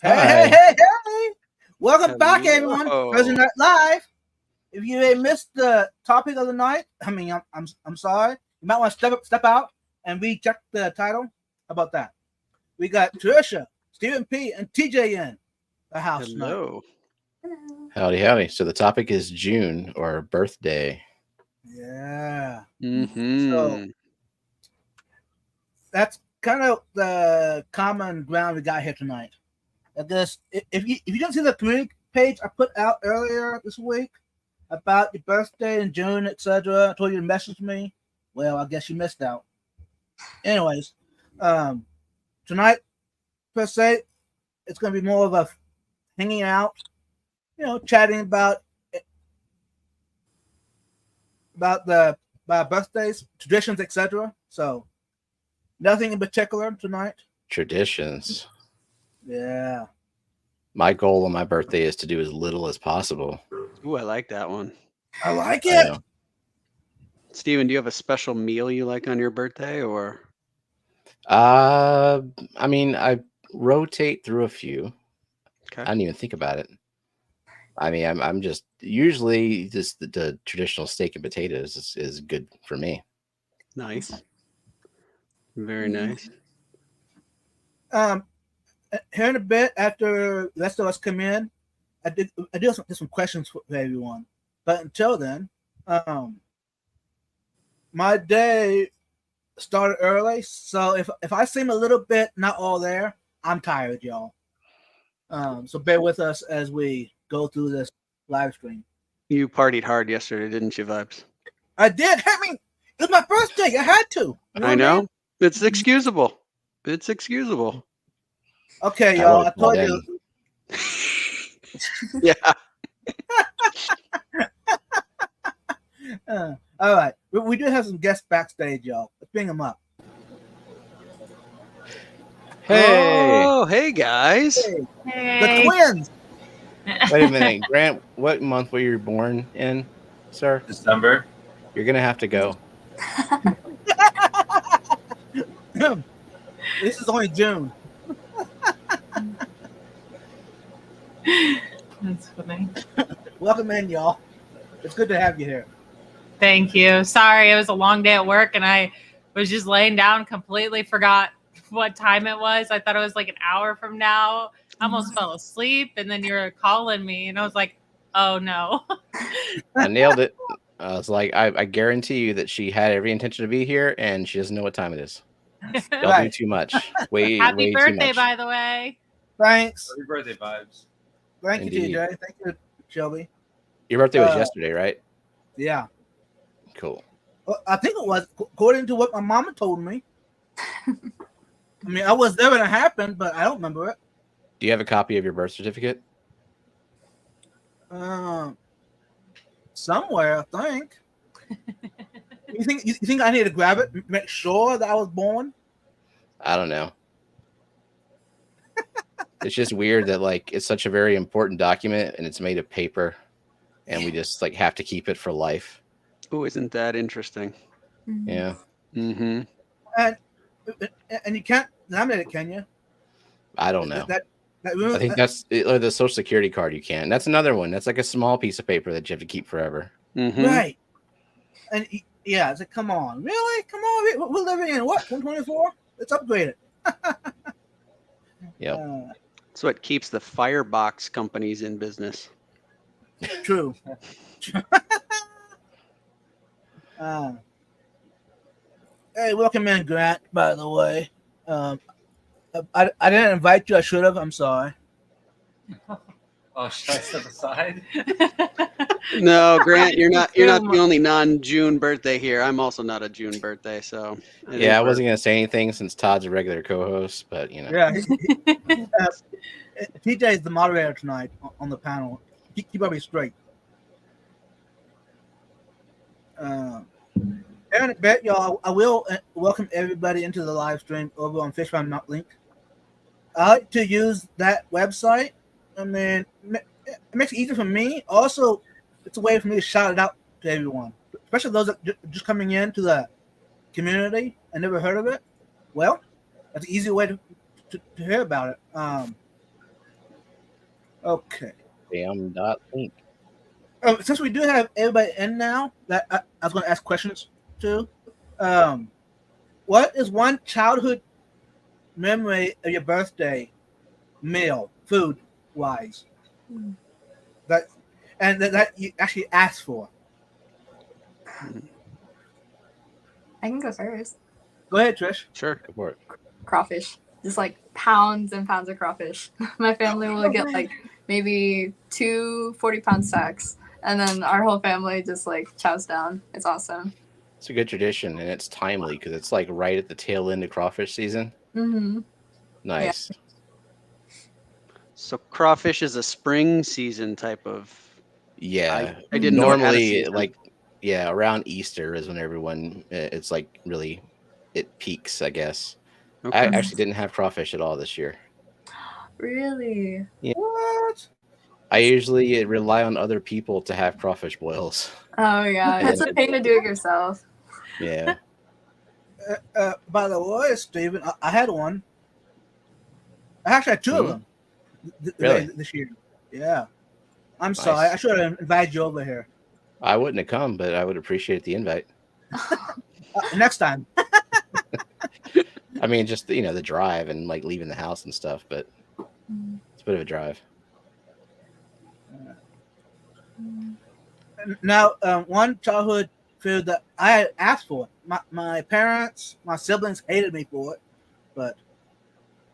Hey, Hi. hey, hey, hey! Welcome back, everyone. Hello. President Night Live. If you missed the topic of the night, I'm sorry. You might want to step out and recheck the title. How about that? We got Trisha, Stephen P, and TJ in the house tonight. Hello. Howdy, howdy. So the topic is June or birthday. Yeah. Mm-hmm. So that's kind of the common ground we got here tonight. I guess if you didn't see the community page I put out earlier this week about your birthday in June, etc., I told you to message me. Well, I guess you missed out. Anyways, tonight per se, it's going to be more of a hanging out, chatting about the birthdays, traditions, etc. So nothing in particular tonight. Traditions. Yeah. My goal on my birthday is to do as little as possible. Ooh, I like that one. I like I it. know. Steven, do you have a special meal you like on your birthday, or? I mean, I rotate through a few. Okay. I didn't even think about it. I mean, I'm just usually just the traditional steak and potatoes is good for me. Nice. Very nice. Here in a bit, after the rest of us come in, I did some questions for everyone. But until then, my day started early, so if I seem a little bit not all there, I'm tired, y'all. So bear with us as we go through this live stream. You partied hard yesterday, didn't you, Vibes? I did. I mean, it was my birthday. I had to. You know I know. what It's excusable. It's excusable. Okay, I y'all. would've I told called you. Yeah. All right. We do have some guests backstage, y'all. Let's bring them up. Hey, Oh, hey guys. Hey, the twins. wait a minute, Grant. What month were you born in, sir? December. You're gonna have to go. This is only June. That's funny. Welcome in, y'all. It's good to have you here. Thank you. Sorry, it was a long day at work and I was just laying down, completely forgot what time it was. I thought it was like an hour from now. I almost fell asleep and then you were calling me and I was like, oh no. I nailed it. I was like, I guarantee you that she had every intention to be here and she doesn't know what time it is. Y'all do Right. too much. Way Happy too birthday, much. by the way. Thanks. Happy birthday vibes. Thank Indeed. you, TJ. Thank you, Shelby. Your birthday was yesterday, right? Yeah. Cool. Well, I think it was, according to what my mama told me. I mean, I was there when it happened, but I don't remember it. Do you have a copy of your birth certificate? Somewhere, I think. You think I need to grab it, make sure that I was born? I don't know. It's just weird that like it's such a very important document and it's made of paper and we just like have to keep it for life. Oh, isn't that interesting? Yeah. Mm-hmm. And you can't laminate it, can you? I don't know. That I think that's or the social security card you can. That's another one. That's like a small piece of paper that you have to keep forever. Mm-hmm. right. And yeah, it's like, come on, really? Come on, we're living in what 2024? Let's upgrade it. Yep. That's what keeps the firebox companies in business. True. Hey, welcome in, Grant. By the way, I didn't invite you. I should have. I'm sorry. Oh, should I step aside? No, Grant, you're not Too the only non-June birthday here. I'm also not a June birthday, so Yeah, I wasn't gonna say anything since Todd's a regular co-host, but you know. Yeah. TJ is the moderator tonight on the panel. Keep everybody straight. In a bit, y'all, I will welcome everybody into the live stream over on Fishbound Not Link. I like to use that website. I mean, it makes it easier for me. Also, it's a way for me to shout it out to everyone, especially those that just coming into the community and never heard of it. Well, that's an easy way to hear about it. Okay. Bam.link. Since we do have everybody in now, that I was going to ask questions to. What is one childhood memory of your birthday meal, food wise, that you actually asked for? I can go first. Go ahead, Trish. Sure. Go for it. Crawfish. Just like pounds and pounds of crawfish. My family will get like maybe 2 40-pound sacks. And then our whole family just like chows down. It's awesome. It's a good tradition, and it's timely because it's like right at the tail end of crawfish season. Mm-hmm. Nice. So crawfish is a spring season type of. Yeah. I didn't know it had a Normally, season. like, yeah, around Easter is when everyone, it's like really, it peaks, I guess. Okay. I actually didn't have crawfish at all this year. Really? What? I usually rely on other people to have crawfish boils. Oh yeah. It's a pain to do it yourself. Yeah. By the way, Steven, I had one. I actually had 2 of them Really? this year. Yeah. I'm Nice. sorry. I should have invited you over here. I wouldn't have come, but I would appreciate the invite. Next time. I mean, just, the drive and like leaving the house and stuff, but it's a bit of a drive. Now, one childhood food that I had asked for. My parents, my siblings hated me for it,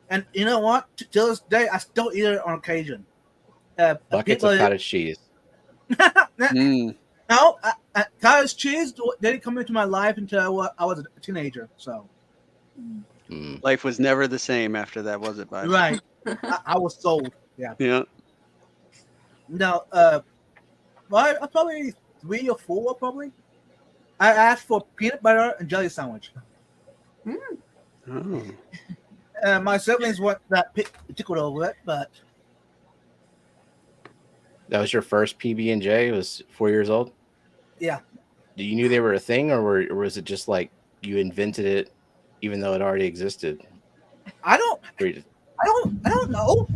and you know what? Till this day, I still eat it on occasion. Buckets of cottage cheese. Mm. No, cottage cheese didn't come into my life until I was a teenager. So, Mm. Life was never the same after that, was it, Bob? right, I was sold. Yeah. Yeah. No, well, I probably 3 or 4. Probably, I asked for peanut butter and jelly sandwich. Oh. My siblings weren't that tickled over it, but That was your first PB&J? It was 4 years old? yeah. Do you knew they were a thing, or was it just like you invented it even though it already existed? I don't know.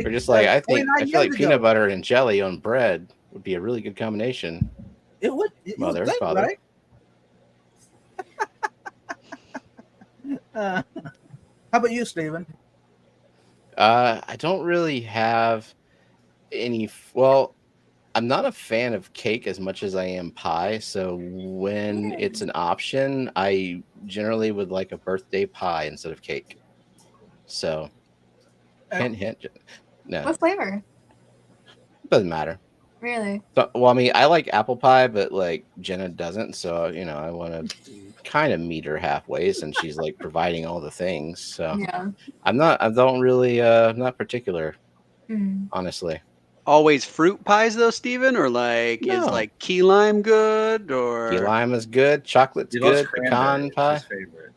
Or just like, I feel 29 like years peanut ago. butter and jelly on bread would be a really good combination. It would. It Mother, was good, father. right? How about you, Steven? I don't really have any. Well, I'm not a fan of cake as much as I am pie. So when it's an option, I generally would like a birthday pie instead of cake. So, hint, hint. No, What flavor? doesn't matter. Really? So, well, I mean, I like apple pie, but like Jenna doesn't. So, I want to kind of meet her halfway, and she's like providing all the things. So Yeah. I'm not particular, Mm. honestly. Always fruit pies though, Steven? Or like is No. like key lime good or Key lime is good. Chocolate's He loves good. cranberry. Pecan It's pie. his favorite.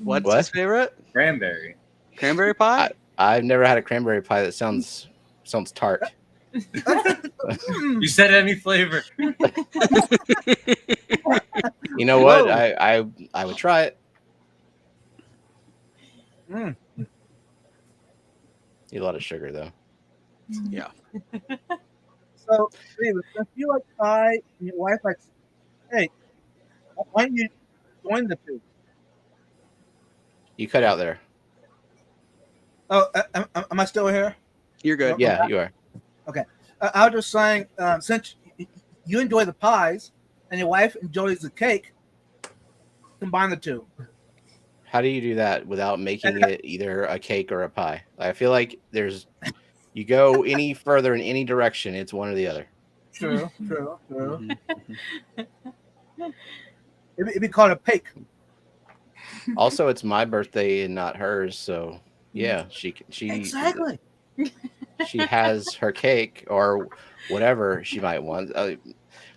what's What? his favorite? Cranberry. Cranberry pie? I've never had a cranberry pie that sounds tart. You said any flavor. You know what? Whoa. I would try it. Mm. Need a lot of sugar though. Yeah. So, Steven, if you like pie and your wife likes, hey, why don't you join the two? You cut out there. Oh, am I still here? You're good. Yeah, you are. I was just saying, since you enjoy the pies and your wife enjoys the cake, combine the two. How do you do that without making it either a cake or a pie? I feel like you go any further in any direction, it's one or the other. True. Mhm. It'd be called a cake. Also, it's my birthday and not hers, so yeah, she Exactly. she has her cake or whatever she might want.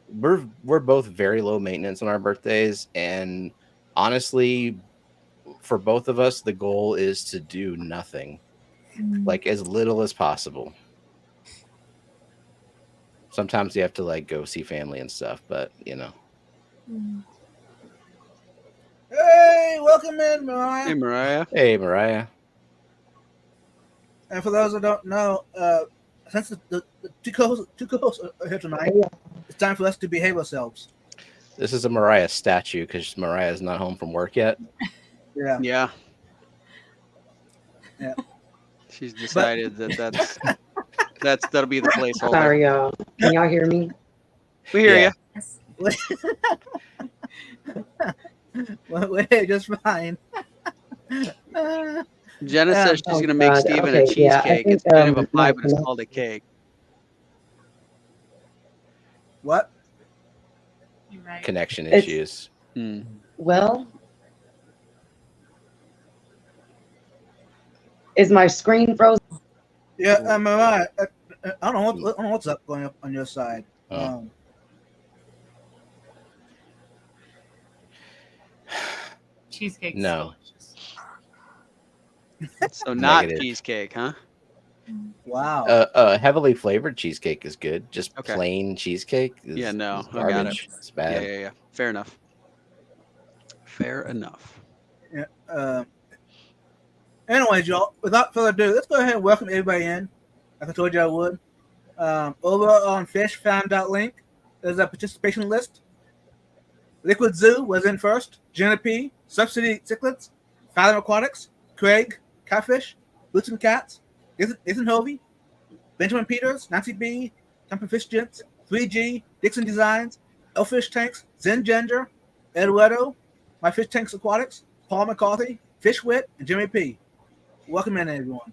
We're both very low maintenance on our birthdays, and honestly, for both of us, the goal is to do nothing, like as little as possible. Sometimes you have to like go see family and stuff, but Hey, welcome in, Mariah. Hey Mariah. Hey, Mariah. And for those that don't know, since the two co-hosts are here tonight, it's time for us to behave ourselves. This is a Mariah statue because Mariah is not home from work yet. Yeah. Yeah. Yeah. She's decided that'll be the placeholder. Sorry, y'all. Can y'all hear me? We hear Yeah. you. Wait, just fine. Jenna Yeah. says she's Oh, gonna make God. Steven a Okay, yeah, I cheesecake. think, It's kind of a pie, like, but it's called a cake. What? You're right. Connection It's- issues. Hmm. Well, is my screen frozen? Yeah, Mariah. I don't know what's up going up on your side. Oh. Cheesecake's No. delicious. So not Negative. cheesecake, huh? Wow. Heavily flavored cheesecake is good. Just Okay. plain cheesecake is, Yeah, no, is I got it. garbage. It's bad. Yeah. Fair enough. Fair enough. Yeah. Anyways, y'all, without further ado, let's go ahead and welcome everybody in. Like I told you I would. Over on fishfam.link, there's a participation list. Liquid Zoo was in first. Jenna P, Subsidy Cichlids, Fathom Aquatics, Craig, Catfish, Boots and Cats, Nathan Hovey, Benjamin Peters, Nancy B, Temper Fish Gents, 3G, Dixon Designs, Elfish Tanks, Zen Ginger, Eduardo, My Fish Tanks Aquatics, Paul McCarthy, Fish Wit, and Jimmy P. Welcome in, everyone.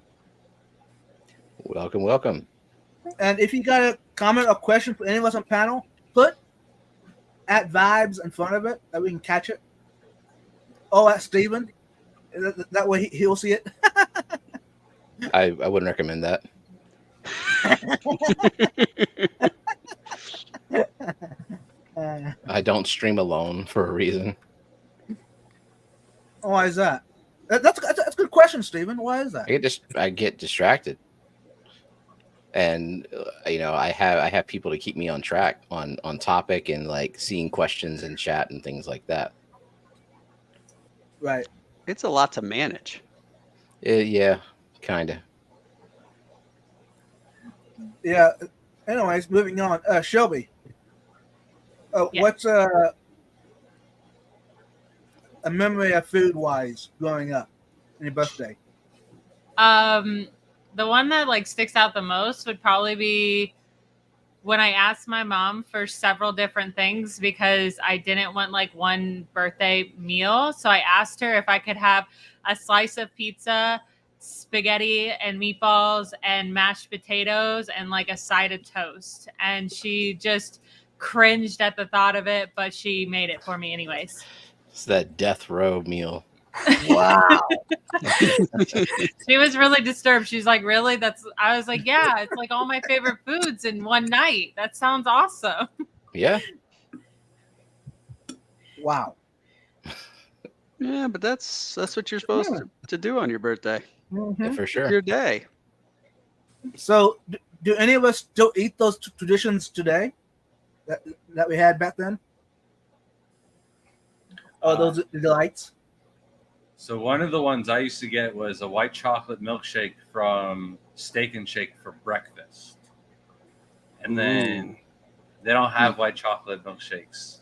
Welcome. And if you got a comment or question for any of us on panel, put at vibes in front of it that we can catch it. Oh, at Steven. That way he'll see it. I wouldn't recommend that. I don't stream alone for a reason. Why is that? That's a good question, Steven. Why is that? I get distracted, and I have people to keep me on track on topic and like seeing questions in chat and things like that. Right. It's a lot to manage. Yeah, kind of. Yeah. Anyways, moving on. Shelby. Yeah. What's a memory of food wise growing up on your birthday? The one that like sticks out the most would probably be when I asked my mom for several different things because I didn't want like one birthday meal. So I asked her if I could have a slice of pizza, spaghetti and meatballs and mashed potatoes and like a side of toast. And she just cringed at the thought of it, but she made it for me anyways. It's that death row meal. Wow. She was really disturbed. She's like, really? I was like, yeah, it's like all my favorite foods in one night. That sounds awesome. Yeah. Wow. Yeah, but that's what you're supposed to do on your birthday. Yeah, for sure. Your day. So, do any of us still eat those traditions today that we had back then? Oh, those delights. So one of the ones I used to get was a white chocolate milkshake from Steak and Shake for breakfast. And then they don't have white chocolate milkshakes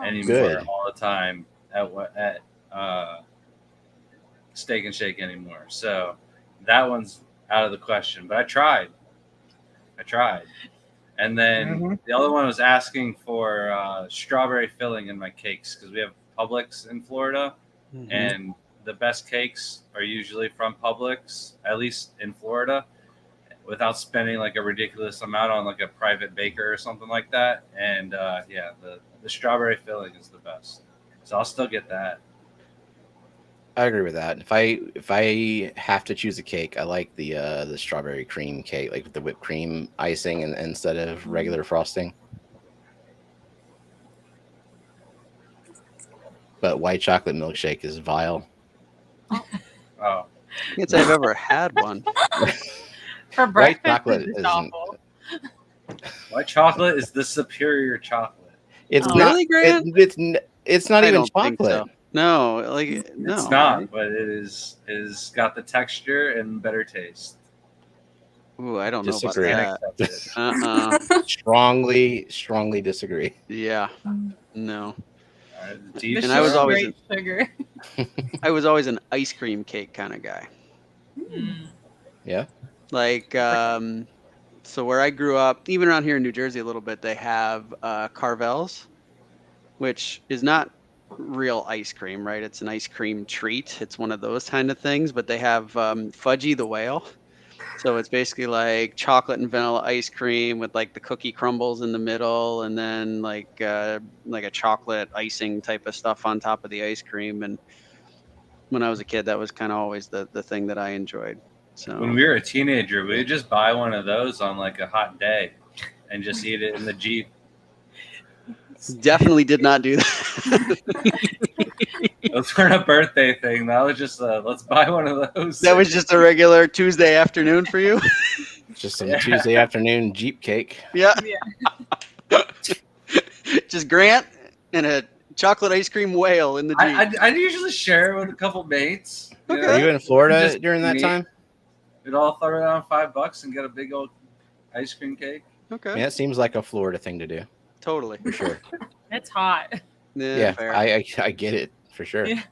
anymore Good. all the time at Steak and Shake anymore. So that one's out of the question. But I tried. And then the other one was asking for strawberry filling in my cakes because we have Publix in Florida. Mhm. And the best cakes are usually from Publix, at least in Florida, without spending like a ridiculous amount on like a private baker or something like that. And yeah, the strawberry filling is the best. So I'll still get that. I agree with that. If I have to choose a cake, I like the strawberry cream cake, like with the whipped cream icing and instead of regular frosting. But white chocolate milkshake is vile. Oh, I can't say I've ever had one. For White breakfast, chocolate it's isn't. awful. white chocolate is the superior chocolate. It's Oh. not. Really, Grant? It's not I even don't think chocolate. so. No, like no. It's not, but it is got the texture and better taste. Ooh, I don't know about Disagree. that. Strongly disagree. Yeah. No. Deep And I was Sugar, always great sugar. I was always an ice cream cake kind of guy. Yeah. Like, so where I grew up, even around here in New Jersey a little bit, they have Carvel's, which is not real ice cream, right? It's an ice cream treat. It's one of those kind of things, but they have Fudgy the Whale. So it's basically like chocolate and vanilla ice cream with like the cookie crumbles in the middle, and then like a chocolate icing type of stuff on top of the ice cream. And when I was a kid, that was kind of always the thing that I enjoyed. So When we were a teenager, we would just buy one of those on like a hot day and just eat it in the Jeep. definitely did not do that. Those weren't a birthday thing. That was just let's buy one of those. That was just a regular Tuesday afternoon for you. Just some Tuesday afternoon Jeep cake. Yeah. Just Grant and a chocolate ice cream whale in the Jeep. I'd usually share it with a couple mates. Okay. Were you in Florida Just during that me. time? We'd all throw around $5 and get a big old ice cream cake. Okay. Yeah, it seems like a Florida thing to do Totally. for sure. It's hot. Yeah, fair. I get it for sure. Yeah.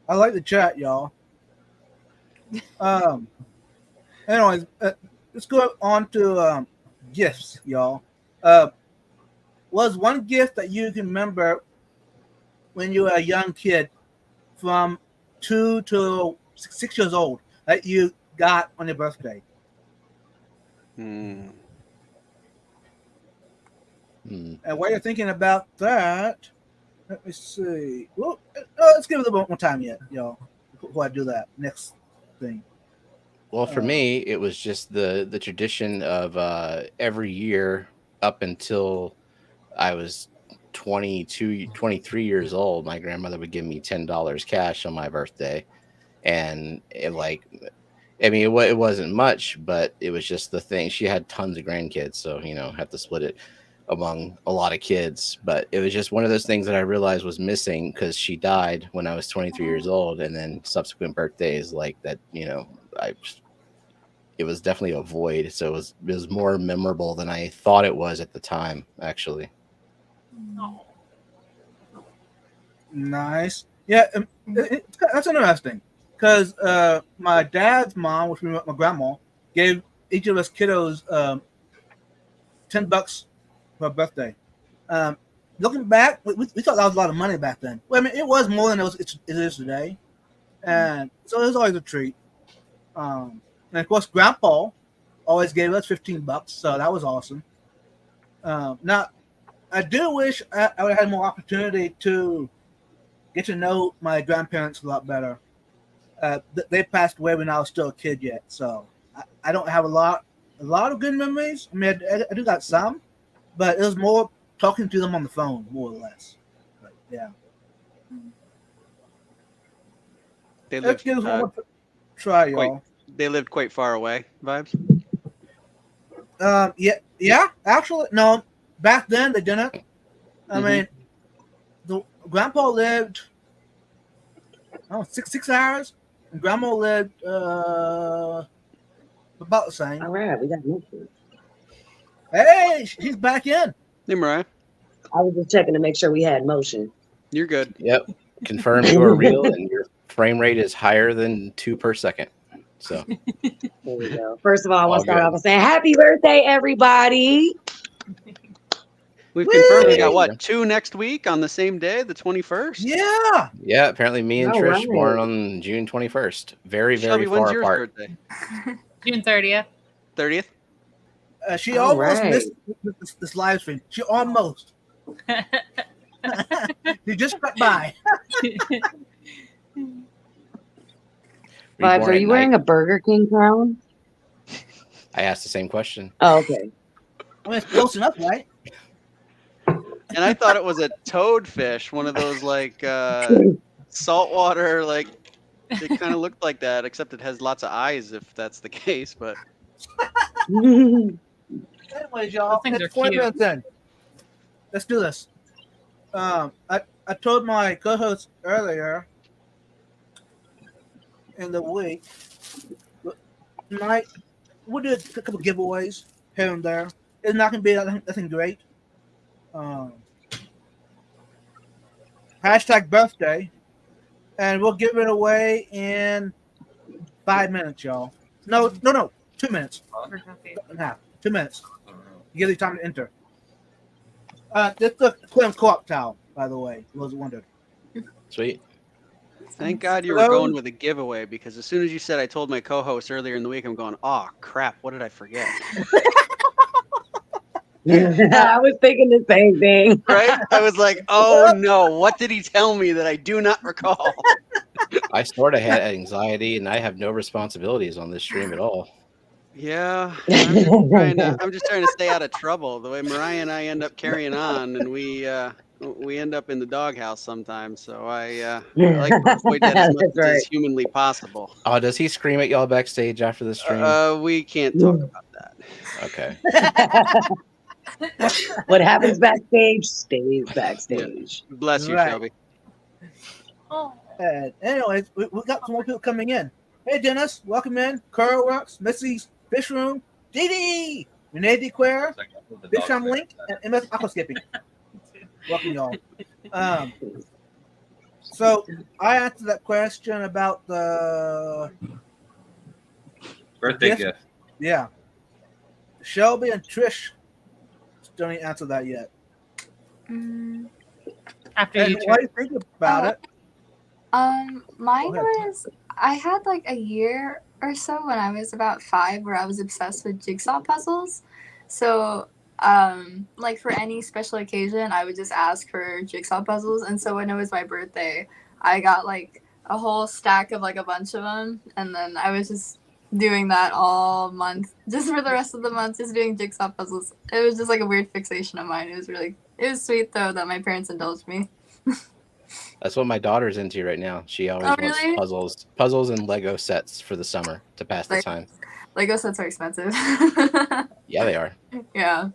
I like the chat, y'all. Anyways, let's go on to gifts, y'all. Was one gift that you can remember when you were a young kid, from 2 to 6 years old, that you got on your birthday? Hmm. And while you're thinking about that, let me see. Well, let's give it a little more time yet, y'all, before I do that next thing. Well, for me, it was just the tradition of every year up until I was 23 years old, my grandmother would give me $10 cash on my birthday. And it it wasn't much, but it was just the thing. She had tons of grandkids, so, have to split it among a lot of kids. But it was just one of those things that I realized was missing because she died when I was 23 years old. And then subsequent birthdays like that, it was definitely a void. So it was more memorable than I thought it was at the time, actually. Oh. Nice. Yeah, that's interesting because my dad's mom, which was my grandma, gave each of us kiddos $10 for a birthday. Looking back, we thought that was a lot of money back then. Well, I mean, it was more than it is today, and so it was always a treat. And of course, Grandpa always gave us $15, so that was awesome. Now, I do wish I would have had more opportunity to get to know my grandparents a lot better. They passed away when I was still a kid yet, so I don't have a lot of good memories. I mean, I do got some, but it was more talking to them on the phone, more or less. But, yeah. They Let's lived, give it one more try, quite- y'all. they lived quite far away. Vibes. Yeah. Actually, no. Back then they didn't. I mean, the grandpa lived 6 hours, and grandma lived about the same. All right, we got motion. Hey, he's back in. Hey, Mariah. I was just checking to make sure we had motion. You're good. Yep. Confirm you are real and your frame rate is higher than 2 per second. So There we go. First of all, I want All to start good. off by saying happy birthday, everybody. We've confirmed we got Woo! what, 2 next week on the same day, the 21st. Yeah. yeah, apparently me and All Trish right. born on June 21st. Very, Shelby, very when's far yours apart. birthday? June 30th. 30th. She All almost right. missed this live stream. She almost. She just got by. Vibes, are you wearing a Burger King crown? I asked the same question. Oh, okay. I mean, it's close enough, right? And I thought it was a toadfish, one of those like saltwater, like it kind of looked like that, except it has lots of eyes if that's the case. But Anyways, y'all, Those things it's are 20 cute. minutes in. Let's do this. I told my co-host earlier, in the week. Tonight, we'll do a couple giveaways here and there. It's not going to be nothing great. Hashtag birthday. And we'll give it away in 5 minutes, y'all. No, 2 minutes. Nah, 2 minutes. Give you time to enter. This is the Quim Co-op towel, by the way. Those who wondered. Sweet. Thank God you were going with a giveaway, because as soon as you said, I told my co-host earlier in the week, I'm going, oh crap, what did I forget? I was thinking the same thing. Right? I was like, oh no, what did he tell me that I do not recall? I sort of had anxiety, and I have no responsibilities on this stream at all. Yeah, I'm just trying to stay out of trouble. The way Mariah and I end up carrying on, and we end up in the doghouse sometimes. So I like to avoid that as much That's right. as humanly possible. Oh, does he scream at y'all backstage after the stream? We can't talk about that. Okay. What happens backstage stays backstage. Bless you, Right. Shelby. Oh, And anyways, we got some more people coming in. Hey, Dennis, welcome in. Curl Works, Missy's Fish Room, DD, Renee DeQuare, Bisham Link, and MS Aquascaping. Welcome, y'all. So I answered that question about the Birthday Yes. gift. yeah. Shelby and Trish don't even answer that yet. after And you what do you think about it? Mine Go ahead. was, I had like a year or so when I was about 5 where I was obsessed with jigsaw puzzles. So like for any special occasion, I would just ask for jigsaw puzzles. And so when it was my birthday, I got like a whole stack of like a bunch of them, and then I was just doing that all month, just for the rest of the month, just doing jigsaw puzzles. It was just like a weird fixation of mine. It was sweet though that my parents indulged me. That's what my daughter's into right now. She always Oh, wants really? puzzles and Lego sets for the summer to pass the Like- time. Lego sets are expensive. Yeah, they are. Yeah.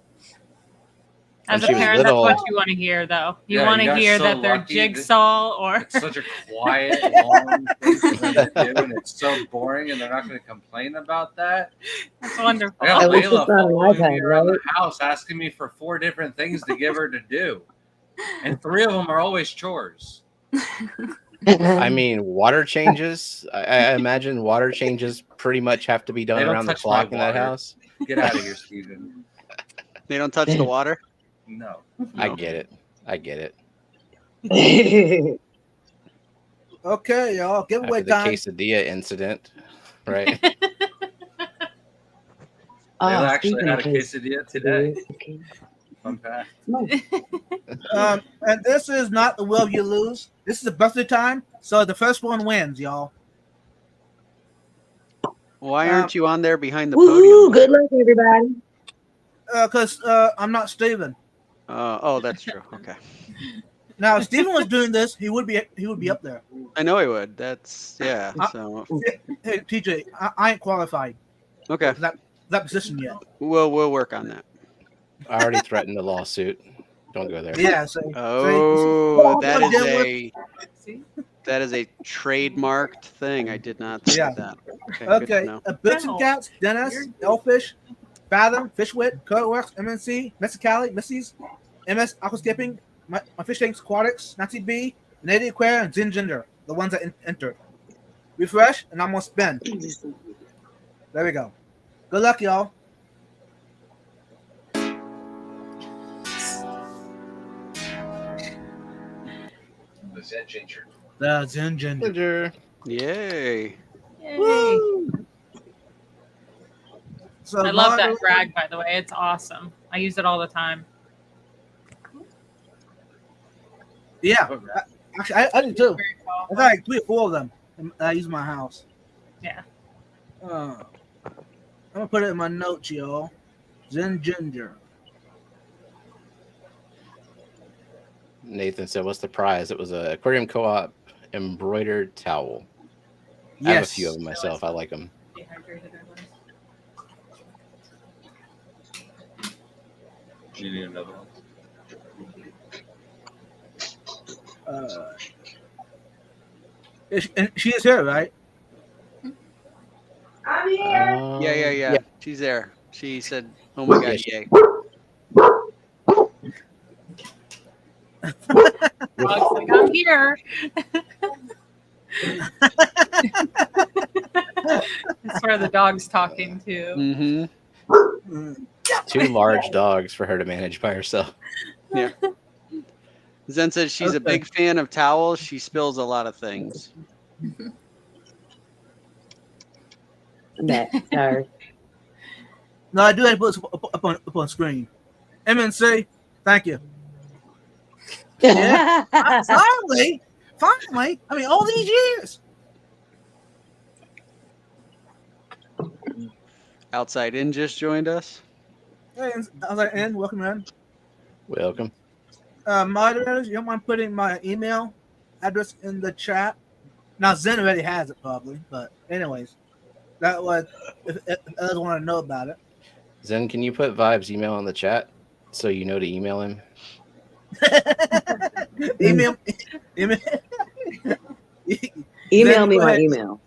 As a When she was parent, little- that's what you want to hear, though. You Yeah, want you to got hear so that they're lucky. jigsaw or It's such a quiet, long thing for them to do, and it's so boring, and they're not going to complain about that. that's wonderful. I got At least Layla it's not an following me iPad, around right? the house asking me for 4 different things to give her to do, and 3 of them are always chores. I mean, water changes. I imagine water changes pretty much have to be done They don't around the touch clock my in that water. house. Get out of here, Steven. They don't touch the water. No. I get it. I get it. Okay, y'all. After Giveaway the time. quesadilla incident, right? Layla actually speaking had a of quesadilla today. Okay. Fun fact. And this is not the will you lose. This is a birthday time, so the first one wins, y'all. Why aren't you on there behind the Woohoo! podium? Good luck, everybody. Because I'm not Steven. Oh, that's true. Okay. Now, if Steven was doing this, he would be up there. I know he would. That's yeah. So Hey, TJ, I ain't qualified okay, for that position yet. we'll work on that. I already threatened a lawsuit. Don't go there. Yeah. So, Oh, that I'm is done a trademarked thing. I did not think Yeah. of that. Okay. Good to okay. know. Boots and Cats, Dennis, Elfish, Fathom, Fishwit, Codeworks, MNC, Mexicali, Missy's, MS Aquascaping, my Fish Tanks Aquatics, Nazi B, Native Aquare, and Zin Ginger, the ones that entered. Refresh, and I'm gonna spin. There we go. Good luck, y'all. The Zin Ginger. Ginger. Yay. Yay. So I love that Margaret- brag, by the way. It's awesome. I use it all the time. Yeah, actually, I do too. Very I cool. got like 3 or 4 of them. I use in my house. Yeah. I'm gonna put it in my notes, y'all. Zen Ginger. Nathan said, "What's the prize?" It was a Aquarium Co-op embroidered towel. I have a few of them myself. I like them. Dehydrated or less. You need another one. And she is here, right? Yeah. She's there. She said, "Oh my god, yay!" Dog's like, I'm here. That's where the dog's talking to. Mm-hmm. Two large dogs for her to manage by herself. Yeah. Zen says she's a big fan of towels. She spills a lot of things. Sorry. No, I do have to put this up on screen. MNC, thank you. Yeah. Finally. I mean, all these years. Outside In just joined us. Hey, I was like, and welcome in. Welcome. Moderators, you don't mind putting my email address in the chat? Now, Zen already has it probably, but anyways, that was if others want to know about it. Zen, can you put Vibe's email in the chat so you know to email him? email Email me go my ahead. email.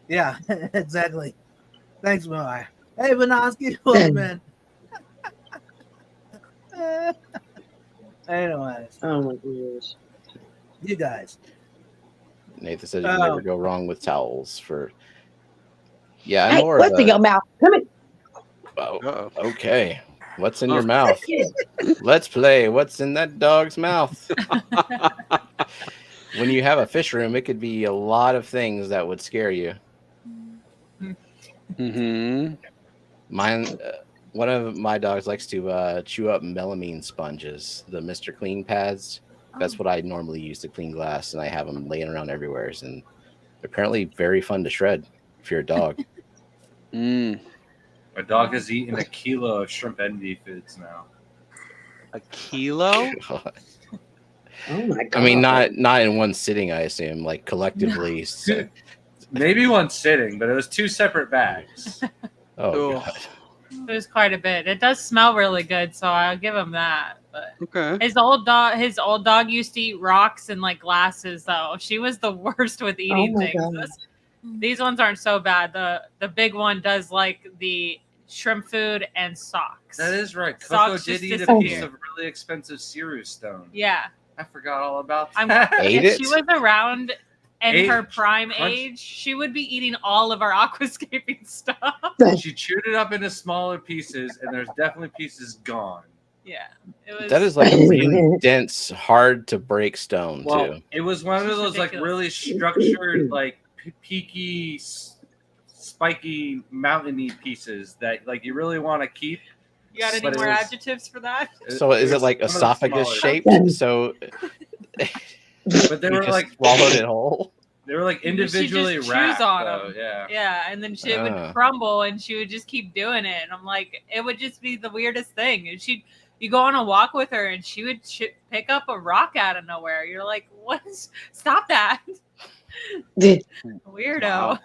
Yeah, exactly. Thanks, Mariah. Hey, Vanoski, welcome in. Anyways, Oh my gosh. you guys. Nathan says you can never go wrong with towels. Yeah, I'm Hey, more what's of in your mouth? Come in. Oh, okay. What's in your mouth? Let's play. What's in that dog's mouth? When you have a fish room, it could be a lot of things that would scare you. Mm-hmm. Mine, one of my dogs likes to chew up melamine sponges, the Mr. Clean pads. That's what I normally use to clean glass, and I have them laying around everywhere. And they're apparently very fun to shred if you're a dog. Mm. My dog has eaten a kilo of shrimp envy foods now. A kilo? Oh my god. I mean, not in one sitting, I assume, like collectively. No. So, Maybe one sitting, but it was 2 separate bags. oh, Ugh. God. It was quite a bit. It does smell really good, so I'll give him that. But Okay. his old dog used to eat rocks and like glasses though. She was the worst with eating my things. God. These ones aren't so bad. The big one does like the shrimp food and socks. That is right. Coco Socks did just eat a disappear. piece of really expensive Siru stone. Yeah. I forgot all about I'm that. Ate if it? she was around in Ate her prime crunch- age, she would be eating all of our aquascaping stuff. She chewed it up into smaller pieces, and there's definitely pieces gone. Yeah. It was That is like really dense, hard to break stone, Well, too. it was one of It's those like ridiculous. really structured, like peaky, spiky, mountainy pieces that like you really want to keep. You got any But it more was- adjectives for that? So is it like one of the esophagus smaller- shaped? So But they you were just like swallowed it whole? they were like individually chews wrapped. on Though. them. Yeah. Yeah, and then shit Ah. would crumble, and she would just keep doing it. And I'm like, it would just be the weirdest thing. And you go on a walk with her, and she would pick up a rock out of nowhere. You're like, what? Stop that, weirdo. Wow.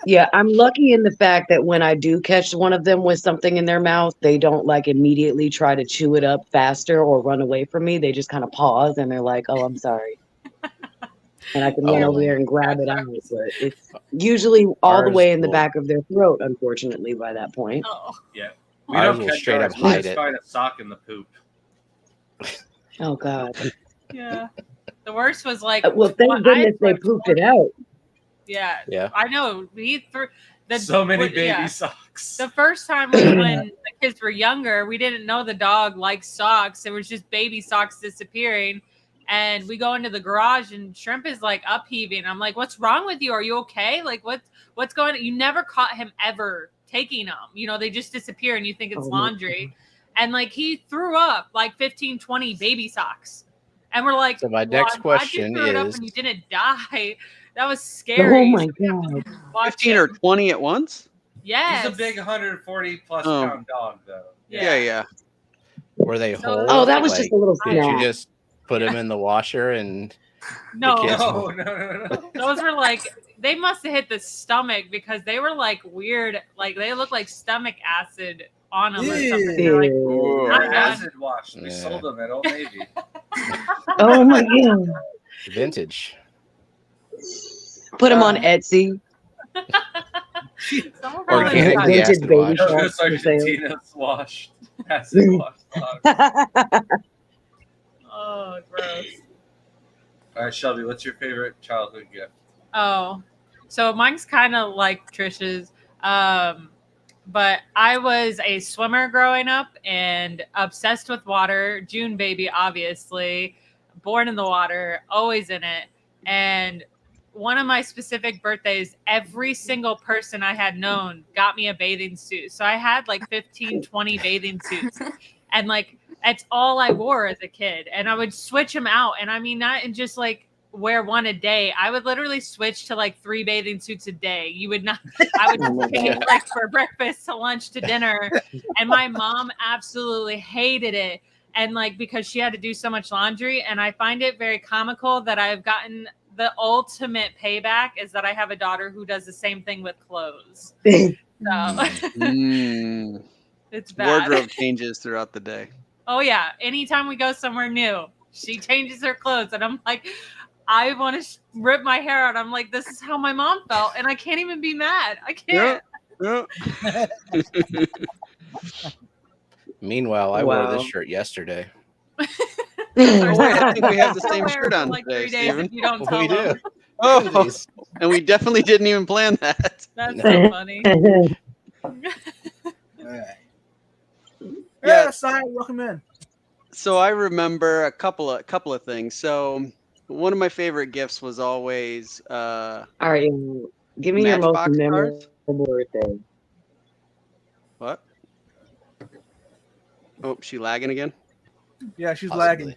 Yeah, I'm lucky in the fact that when I do catch one of them with something in their mouth, they don't like immediately try to chew it up faster or run away from me. They just kind of pause and they're like, "Oh, I'm sorry," and I can run Oh. over there and grab it out. But it's usually all the Ours way in the will- back of their throat. Unfortunately, by that point. Oh, Yeah. We Ours don't will catch straight up ours. We hide just it. find a sock in the poop. Oh God. yeah. The worst was like, Well, thank I goodness they flipped pooped it out. Yeah, Yeah. I know. We threw So many what- baby yeah. socks. The first time was when the kids were younger. We didn't know the dog liked socks. It was just baby socks disappearing. And we go into the garage and Shrimp is like upheaving. I'm like, what's wrong with you? Are you okay? Like, what's going on? You never caught him ever taking them. You know, they just disappear and you think it's Oh, my laundry. And like he threw up like 15, 20 baby socks. And we're like, So my well, next I'm glad question you threw it up is- and you didn't die. That was scary. Oh my God. Watch 15 or him. 20 at once? Yes. He's a big 140 plus Oh. pound dog, though. Yeah. Were they So- whole? Oh, that was Like, just a little did you snack. just put them in the washer and No, kids- No. those were like they must have hit the stomach because they were like weird, like they looked like stomach acid on them or something. They're like, Ooh. I'm They're done. acid washed. We Yeah. sold them at Old Navy. Oh my God. vintage? Put them on Etsy. Someone probably Organic got- Vintage acid baby wash. shark. Coast Argentina washed acid wash socks. Oh, gross. All right, Shelby, what's your favorite childhood gift? Oh, so mine's kind of like Trish's. But I was a swimmer growing up and obsessed with water. June baby, obviously, born in the water, always in it. And one of my specific birthdays, every single person I had known got me a bathing suit. So I had like 15, 20 bathing suits. And like, that's all I wore as a kid. And I would switch them out. And I mean, not in just like wear one a day. I would literally switch to like 3 bathing suits a day. You would not, I Oh my would change God. like for breakfast to lunch to dinner. And my mom absolutely hated it. And like, because she had to do so much laundry. And I find it very comical that I've gotten the ultimate payback is that I have a daughter who does the same thing with clothes. So Mm. it's bad. Wardrobe changes throughout the day. Oh yeah. Anytime we go somewhere new, she changes her clothes, and I'm like, I want to rip my hair out. I'm like, this is how my mom felt, and I can't even be mad. I can't. Yeah. Meanwhile, I wore this Wow. shirt yesterday. Oh, wait, I think we have the I'll same wear shirt it for on like today, 3 days Steven. if you don't tell We do. them. Oh, These- and we definitely didn't even plan that. That's so funny. All right. Yeah. Yeah, Simon, welcome in. So I remember a couple of things. So one of my favorite gifts was always All right, give me your most Matchbox memorable cards? birthday. What? Oh, she lagging again? Yeah, she's Possibly. lagging.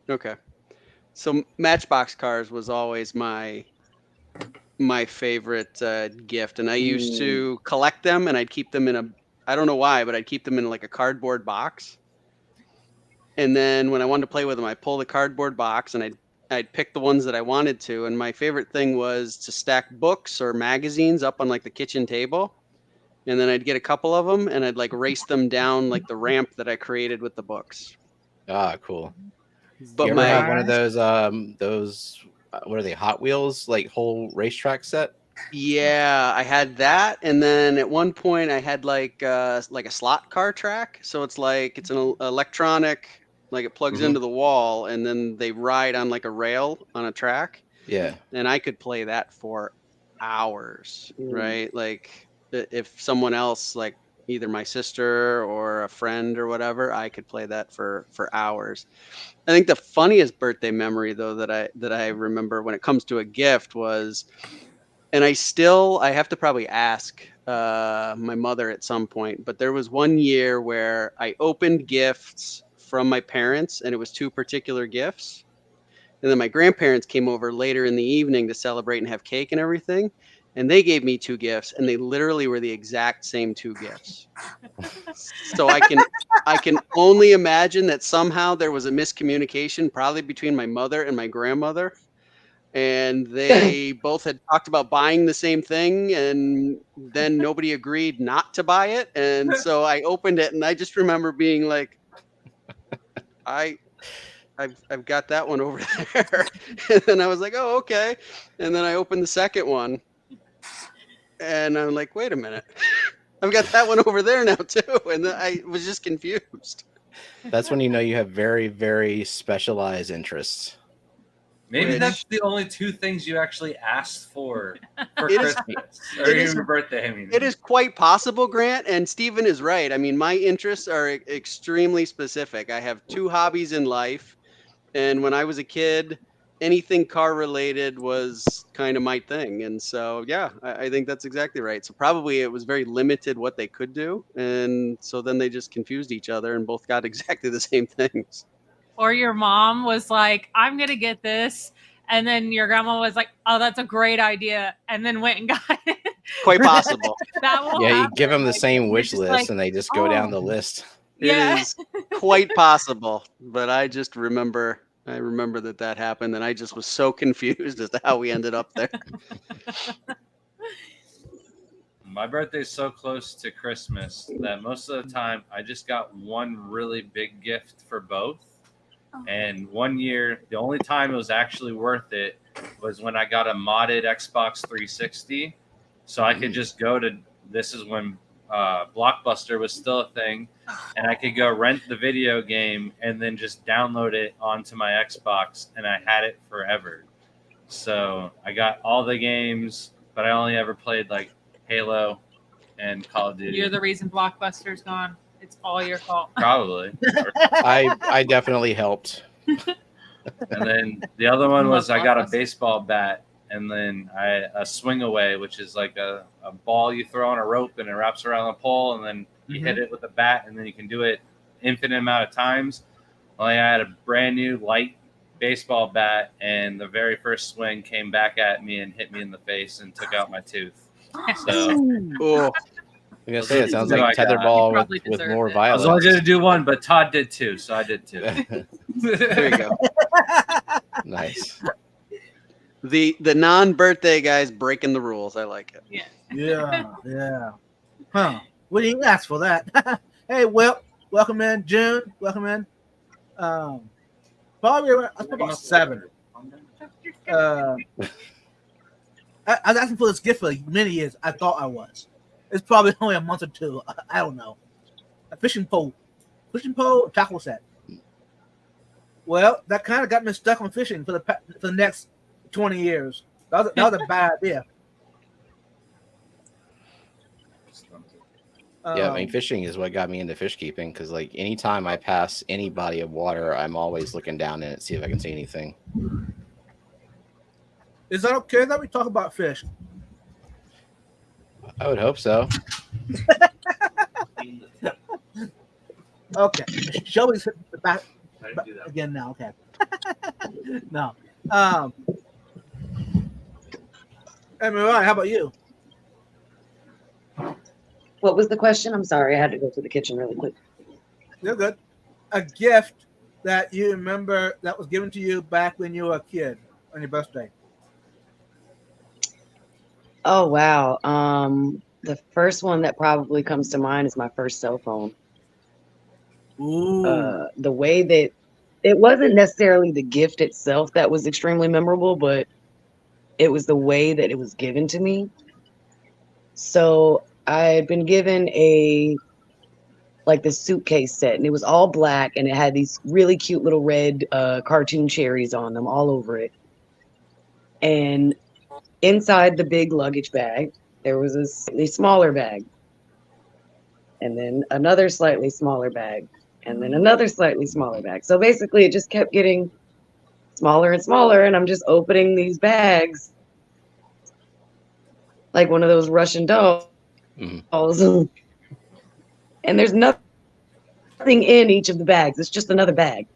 Okay. So Matchbox cars was always my favorite gift, and I used to collect them, and I'd keep them in I don't know why, but I'd keep them in like a cardboard box. And then when I wanted to play with them, I'd pull the cardboard box and I'd pick the ones that I wanted to. And my favorite thing was to stack books or magazines up on like the kitchen table. And then I'd get a couple of them and I'd like race them down like the ramp that I created with the books. Ah, cool. But you ever my have one of those what are they, Hot Wheels, like whole racetrack set? Yeah, I had that, and then at one point I had like a slot car track. So it's like it's an electronic, like it plugs Mhm. into the wall, and then they ride on like a rail on a track. Yeah. And I could play that for hours, Mm. right? Like if someone else, like either my sister or a friend or whatever, I could play that for hours. I think the funniest birthday memory though that I remember when it comes to a gift was, and I have to probably ask my mother at some point, but there was one year where I opened gifts from my parents, and it was 2 particular gifts. And then my grandparents came over later in the evening to celebrate and have cake and everything. And they gave me 2 gifts, and they literally were the exact same 2 gifts. So I can only imagine that somehow there was a miscommunication, probably between my mother and my grandmother. And they both had talked about buying the same thing, and then nobody agreed not to buy it. And so I opened it, and I just remember being like, I've got that one over there. And then I was like, oh, okay. And then I opened the second one, and I'm like, wait a minute. I've got that one over there now too. And then I was just confused. That's when you know you have very, very specialized interests. Maybe Which- that's the only 2 things you actually asked for It is- Christmas or it is- your birthday. I mean, It is quite possible, Grant, and Stephen is right. I mean, my interests are extremely specific. I have 2 hobbies in life, and when I was a kid, anything car related was kind of my thing. And so, yeah, I think that's exactly right. So probably it was very limited what they could do, and so then they just confused each other and both got exactly the same things. Or your mom was like, I'm going to get this. And then your grandma was like, oh, that's a great idea. And then went and got it. Quite possible. That will Yeah, you happen. give them the Like, same you're wish just list, like, and they just go down "Oh." the list. Yeah. It is quite possible, but I remember that happened, and I just was so confused as to how we ended up there. my birthday's so close to Christmas that most of the time I just got one really big gift for both. And one year, the only time it was actually worth it was when I got a modded Xbox 360. So I could just go to. This is when Blockbuster was still a thing, and I could go rent the video game and then just download it onto my Xbox, and I had it forever. So I got all the games, but I only ever played like Halo and Call of Duty. You're the reason Blockbuster's gone. It's all your fault. Probably. I definitely helped. And then the other one was I got a baseball bat, and then a swing away, which is like a ball you throw on a rope and it wraps around the pole, and then you hit it with a bat, and then you can do it infinite amount of times. Well, I had a brand new light baseball bat, and the very first swing came back at me and hit me in the face and took out my tooth. So Cool. I'm gonna say it sounds Oh my like God. tetherball You probably with deserve more it. I was only violence. going to do one, but Todd did two, so I did two. There you go. Nice. The non-birthday guys breaking the rules. I like it. Yeah. Yeah. Huh. We didn't ask for that. Hey, well, welcome in, June. Welcome in. Probably about 7. I was asking for this gift for many years. I thought I was. It's probably only a month or two. I don't know. A fishing pole, tackle set. Well, that kind of got me stuck on fishing for the next 20 years. That was a bad idea. Yeah, I mean, fishing is what got me into fish keeping because, like, anytime I pass any body of water, I'm always looking down in it to see if I can see anything. Is that okay that we talk about fish? I would hope so. Okay. Shelby's hit the back I didn't do that. again now. Okay. No. Hey, Mariah, how about you? What was the question? I'm sorry. I had to go to the kitchen really quick. You're good. A gift that you remember that was given to you back when you were a kid on your birthday. Oh, wow. The first one that probably comes to mind is my first cell phone. Ooh. The way that it wasn't necessarily the gift itself that was extremely memorable, but it was the way that it was given to me. So I had been given the suitcase set, and it was all black, and it had these really cute little red cartoon cherries on them all over it. And inside the big luggage bag, there was a slightly smaller bag, and then another slightly smaller bag, and then another slightly smaller bag. So basically, it just kept getting smaller and smaller, and I'm just opening these bags like one of those Russian dolls. Mhm. And there's nothing in each of the bags. It's just another bag.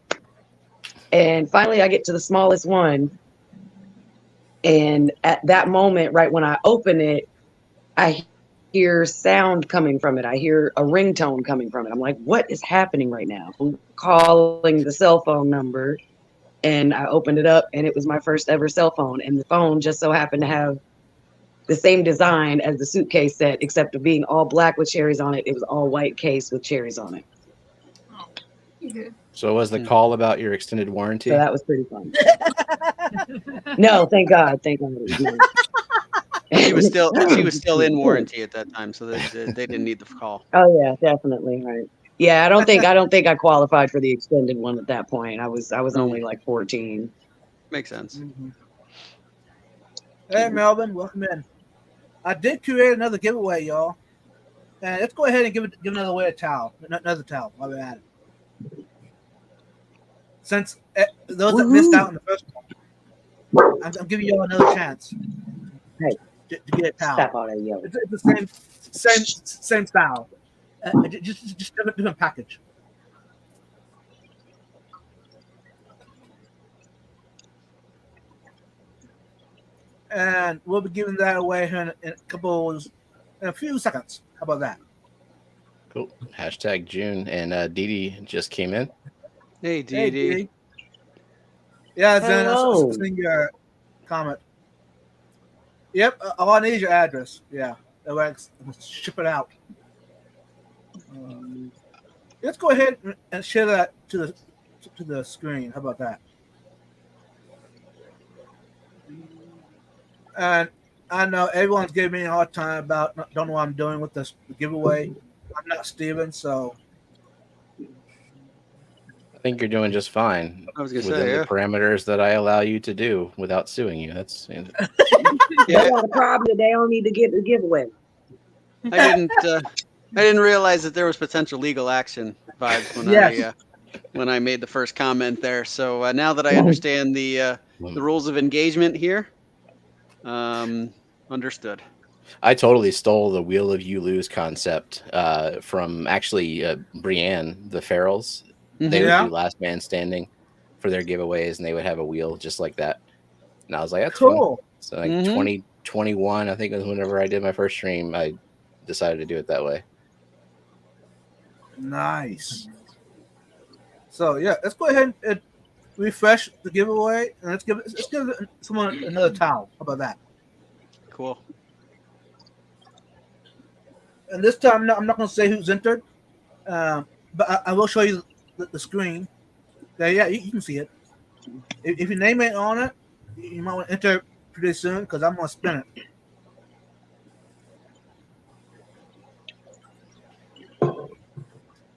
And finally, I get to the smallest one. And at that moment, right when I open it, I hear sound coming from it. I hear a ringtone coming from it. I'm like, what is happening right now? I'm calling the cell phone number. And I opened it up, and it was my first ever cell phone. And the phone just so happened to have the same design as the suitcase set, except of being all black with cherries on it. It was all white case with cherries on it. So was the call about your extended warranty? So that was pretty fun. No, thank God. Thank God. She was still in warranty at that time, so they didn't need the call. Oh yeah, definitely. Right. Yeah, I don't think I qualified for the extended one at that point. I was only like 14. Makes sense. Mm-hmm. Hey, Melvin, welcome in. I did create another giveaway, y'all. And let's go ahead and give another away a towel. Another towel while we're at it. Since those that missed out on the first one, I'm giving y'all another chance. Hey, to get a towel. Stop all that yelling. It's the same style. Just different package. And we'll be giving that away here in a few seconds. How about that? Cool. Hashtag June. And Dee Dee just came in. Hey, Dee Hey, Dee. Dee. Yeah, Zen, Hello. I'll send your comment. Yep, all I need is your address. Yeah, that works. Ship it out. Let's go ahead and share that to the screen. How about that? And I know everyone's giving me a hard time about don't know what I'm doing with this giveaway. I'm not Steven, so I think you're doing just fine. I was gonna within say, the yeah. parameters that I allow you to do without suing you. That's They got a problem that they don't need to get the giveaway. I didn't realize that there was potential legal action vibes when Yes. when I made the first comment there. So now that I understand the rules of engagement here, understood. I totally stole the Wheel of You Lose concept from actually Brienne, the Ferals. They Yeah. would do Last Man Standing for their giveaways, and they would have a wheel just like that. And I was like, that's fun. cool. So like Mhm. 2021, I think was whenever I did my first stream, I decided to do it that way. Nice. So yeah, let's go ahead and refresh the giveaway, and let's give someone another towel. How about that? Cool. And this time, I'm not going to say who's entered, but I will show you the screen. There, yeah, you can see it. If your name ain't on it, you might want to enter pretty soon because I'm going to spin it.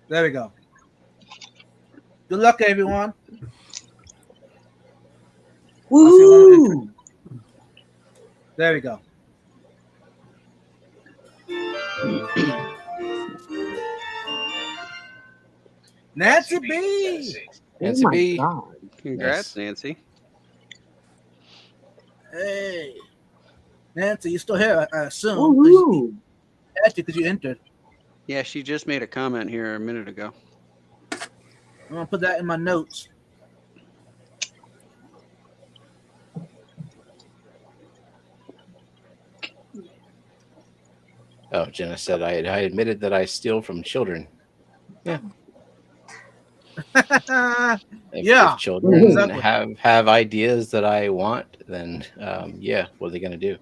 There we go. Good luck, everyone. Woo! There we go. Nancy B. Nancy B. God. Congrats, Yes. Nancy. Hey, Nancy, you still here? I assume. Woohoo! Because you entered. Yeah, she just made a comment here a minute ago. I'm gonna put that in my notes. Oh, Jenna said I admitted that I steal from children. If Yeah, children exactly. have ideas that I want, then yeah, what are they gonna do?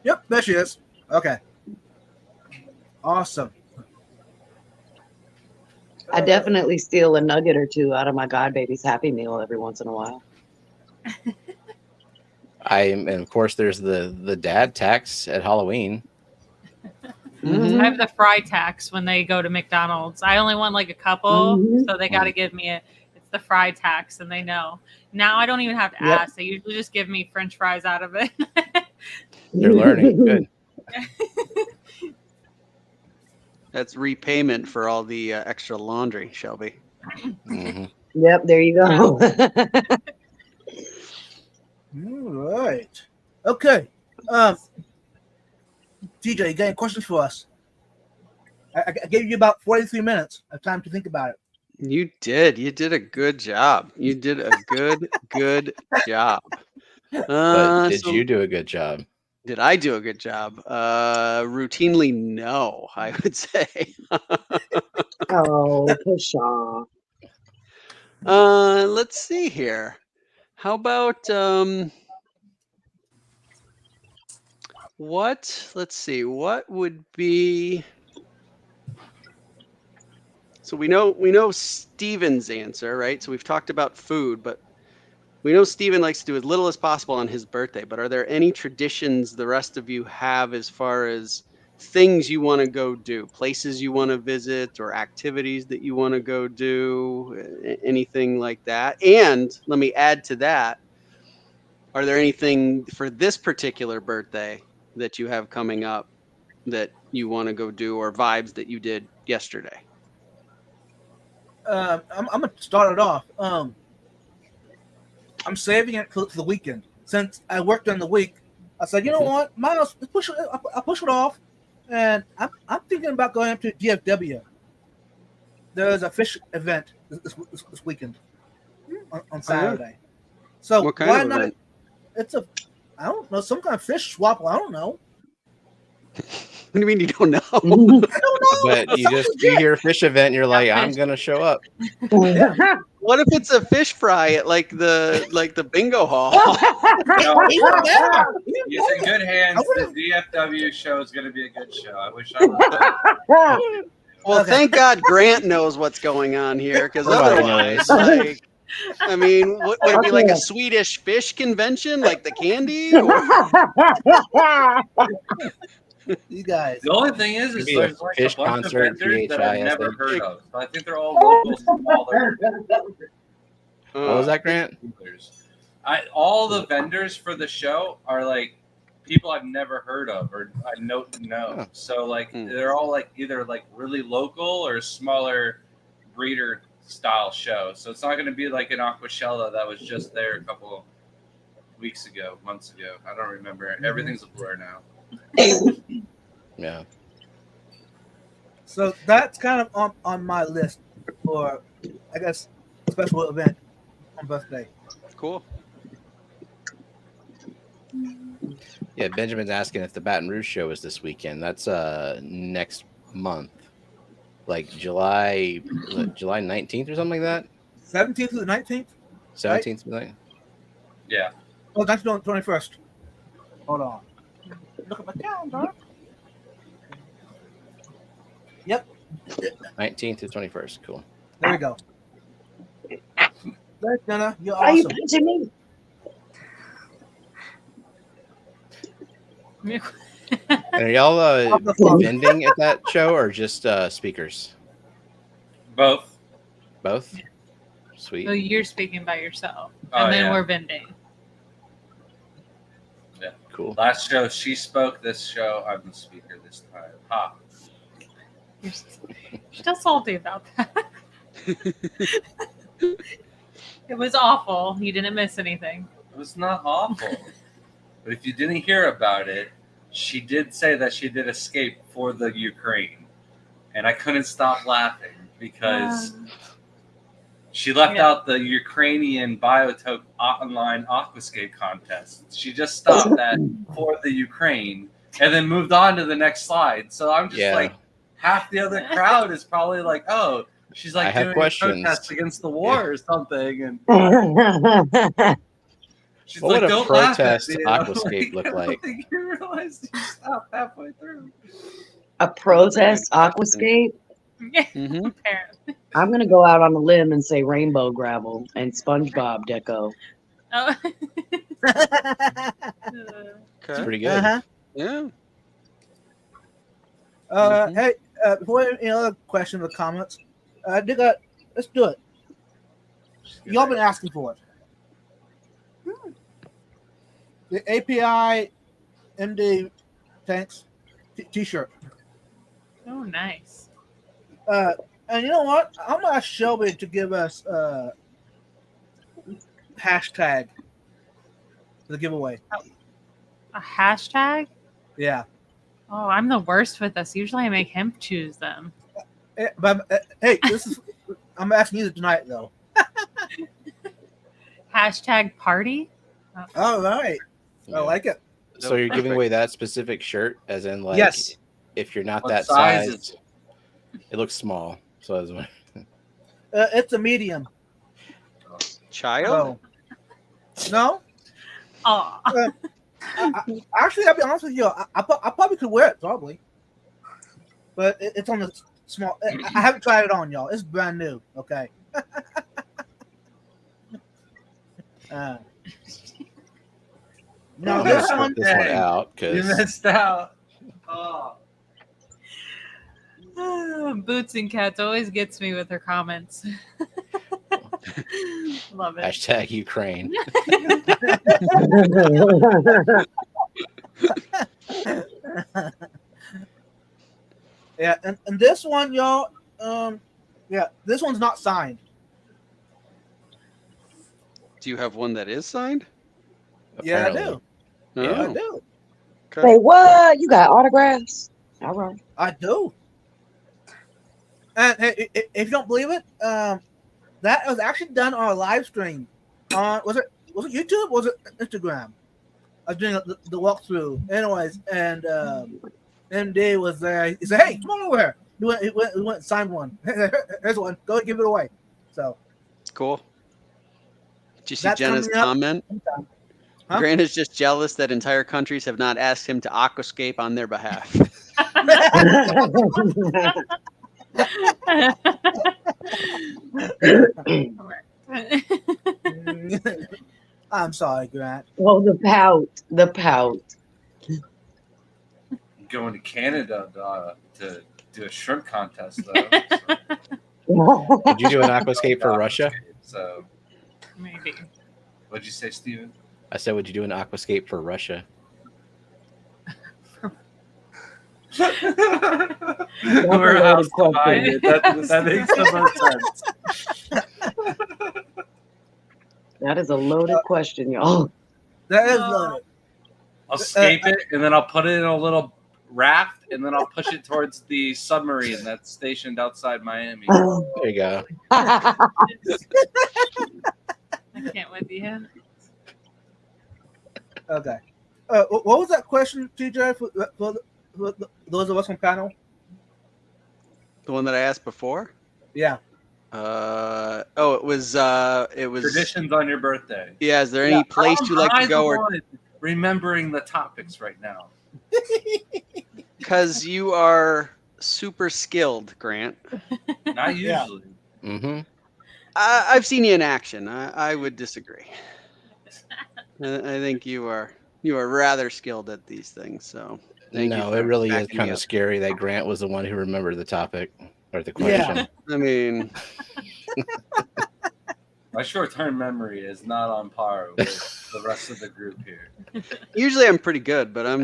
Yep, there she is. Okay. Awesome. I definitely steal a nugget or two out of my God Baby's Happy Meal every once in a while. And of course there's the dad tax at Halloween. Mhm. I have the fry tax when they go to McDonald's. I only want like a couple, Mhm. so they got to give me it's the fry tax, and they know. Now I don't even have to Yep. ask. They usually just give me French fries out of it. They're learning. Good. That's repayment for all the extra laundry, Shelby. Mhm. Yep, there you go. All right. Okay. TJ, you got any questions for us? I gave you about 43 minutes of time to think about it. You did. You did a good job. You did a good job. But did So you do a good job? did I do a good job? Routinely, no, I would say. Oh, Pshaw. Let's see here. How about let's see, what would be, so we know Steven's answer, right? So we've talked about food, but we know Steven likes to do as little as possible on his birthday, but are there any traditions the rest of you have as far as things you want to go do, places you want to visit, or activities that you want to go do, anything like that? And let me add to that, are there anything for this particular birthday that you have coming up that you want to go do, or vibes that you did yesterday? I'm gonna start it off. I'm saving it for the weekend since I worked during the week. I said, you know what? I'll push it off, and I'm thinking about going up to DFW. There's a fish event this weekend on Saturday. So What kind why of not? event? It's I don't know, some kind of fish swap. I don't know. What do you mean you don't know? I don't know. But you hear fish event, and you're like, I'm gonna show up. What if it's a fish fry at like the bingo hall? Even better. He's in good hands. The DFW show is going to be a good show. I wish I was. Well, Okay. thank God Grant knows what's going on here, because Everybody otherwise, knows. like, I mean, would it be like Okay. a Swedish fish convention, like the candy? Or... You guys. The only thing is Could be a there's like fish a bunch concert, of vendors that I've never PHIS. heard of. So I think they're all local, smaller. What was that, Grant? All the vendors for the show are like people I've never heard of or I know. Huh. So like Hmm. they're all like either like really local or smaller breeder style show. So it's not going to be like an Aquashella that was just there a couple weeks ago, months ago. I don't remember. Everything's a blur now. Yeah. So that's kind of on my list for, I guess, a special event on birthday. Cool. Yeah, Benjamin's asking if the Baton Rouge show is this weekend. That's next month. Like July 19th or something like that? 17th to the 19th? 17th, right? Yeah. Oh, that's the 21st. Hold on. Look at my calendar. Yep, 19th to 21st. Cool. there we go. Thanks, Jenna. You're Are you awesome. punching me? And are y'all Off the phone. vending at that show or just speakers? Both. Both? Sweet. So you're speaking by yourself, Oh, and then yeah. we're vending. Cool. Last show she spoke. This show I'm the speaker this time. Ha. You're still salty about that. It was awful. You didn't miss anything. It was not awful. But if you didn't hear about it, she did say that she did escape for the Ukraine. And I couldn't stop laughing because she left Yeah. out the Ukrainian Biotope online aquascape contest. She just stopped that for the Ukraine and then moved on to the next slide. So I'm just Yeah. like, half the other crowd is probably like, oh, she's I like have doing questions. a protest against the war or something. And she's What like, would a don't laugh at protest me. aquascape look I don't like? think you realized you stopped halfway through. A protest aquascape? Mm-hmm. Apparently. I'm gonna go out on a limb and say rainbow gravel and SpongeBob deco. Oh. It's Okay. pretty good. Uh-huh. Yeah. Mm-hmm. Hey, before any other questions or comments, let's do it. Y'all been asking for it. The API MD tanks t-shirt. Oh, nice. And you know what? I'm gonna ask Shelby to give us hashtag for the giveaway. A hashtag? Yeah. Oh, I'm the worst with this. Usually I make him choose them. But hey, this is I'm asking you tonight though. Hashtag party? All right. Yeah. I like it. So you're giving away that specific shirt, as in like, Yes. if you're not What that size size, is it looks small. So I was wondering. It's a medium. Child? So, no? Oh, Actually, I'll be honest with you. I probably could wear it, probably. But it's on the small. I haven't tried it on, y'all. It's brand new. Okay. No, I'm this gonna one. put this one Dang. out You because missed out. Oh. Boots and Cats always gets me with her comments. Love it. hashtag Ukraine. Yeah, and this one, y'all. Yeah, this one's not signed. Do you have one that is signed? Yeah, I apparently. do. Yeah. I do. Okay. Say what? You got autographs? All right. I do. And hey, if you don't believe it, that was actually done on a live stream. Was it YouTube? Or was it Instagram? I was doing the walkthrough. Anyways, and MD was there. He said, "Hey, come on over here." He went and signed one. Here's one. Go give it away. So Cool. Did you see That's Jenna's coming up. comment? Huh? Grant is just jealous that entire countries have not asked him to aquascape on their behalf. I'm sorry, Grant. Oh, the pout. The pout. Going to Canada to do a shrimp contest, though. Would you do an aquascape for Russia? So, Maybe. what'd you say, Steven? I said, would you do an aquascape for Russia? We're a house loaded divided. That makes the most sense. That is a loaded question, y'all. That is Oh. loaded. I'll scape it, and then I'll put it in a little raft, and then I'll push it towards the submarine that's stationed outside Miami. There you go. I can't with you. Okay. What was that question, TJ, for those of us on panel? The one that I asked before. Yeah. It was Traditions on your birthday. Yeah, is there any place you like to go, or remembering the topics right now? because you are super skilled, Grant? Not Yeah. usually. Mm-hmm. I've seen you in action. I would disagree. I think you are rather skilled at these things. So thank you No, for it really is backing kind me of up. scary that Grant was the one who remembered the topic or the Yeah. question. I mean, My short-term memory is not on par with the rest of the group here. usually I'm pretty good, but I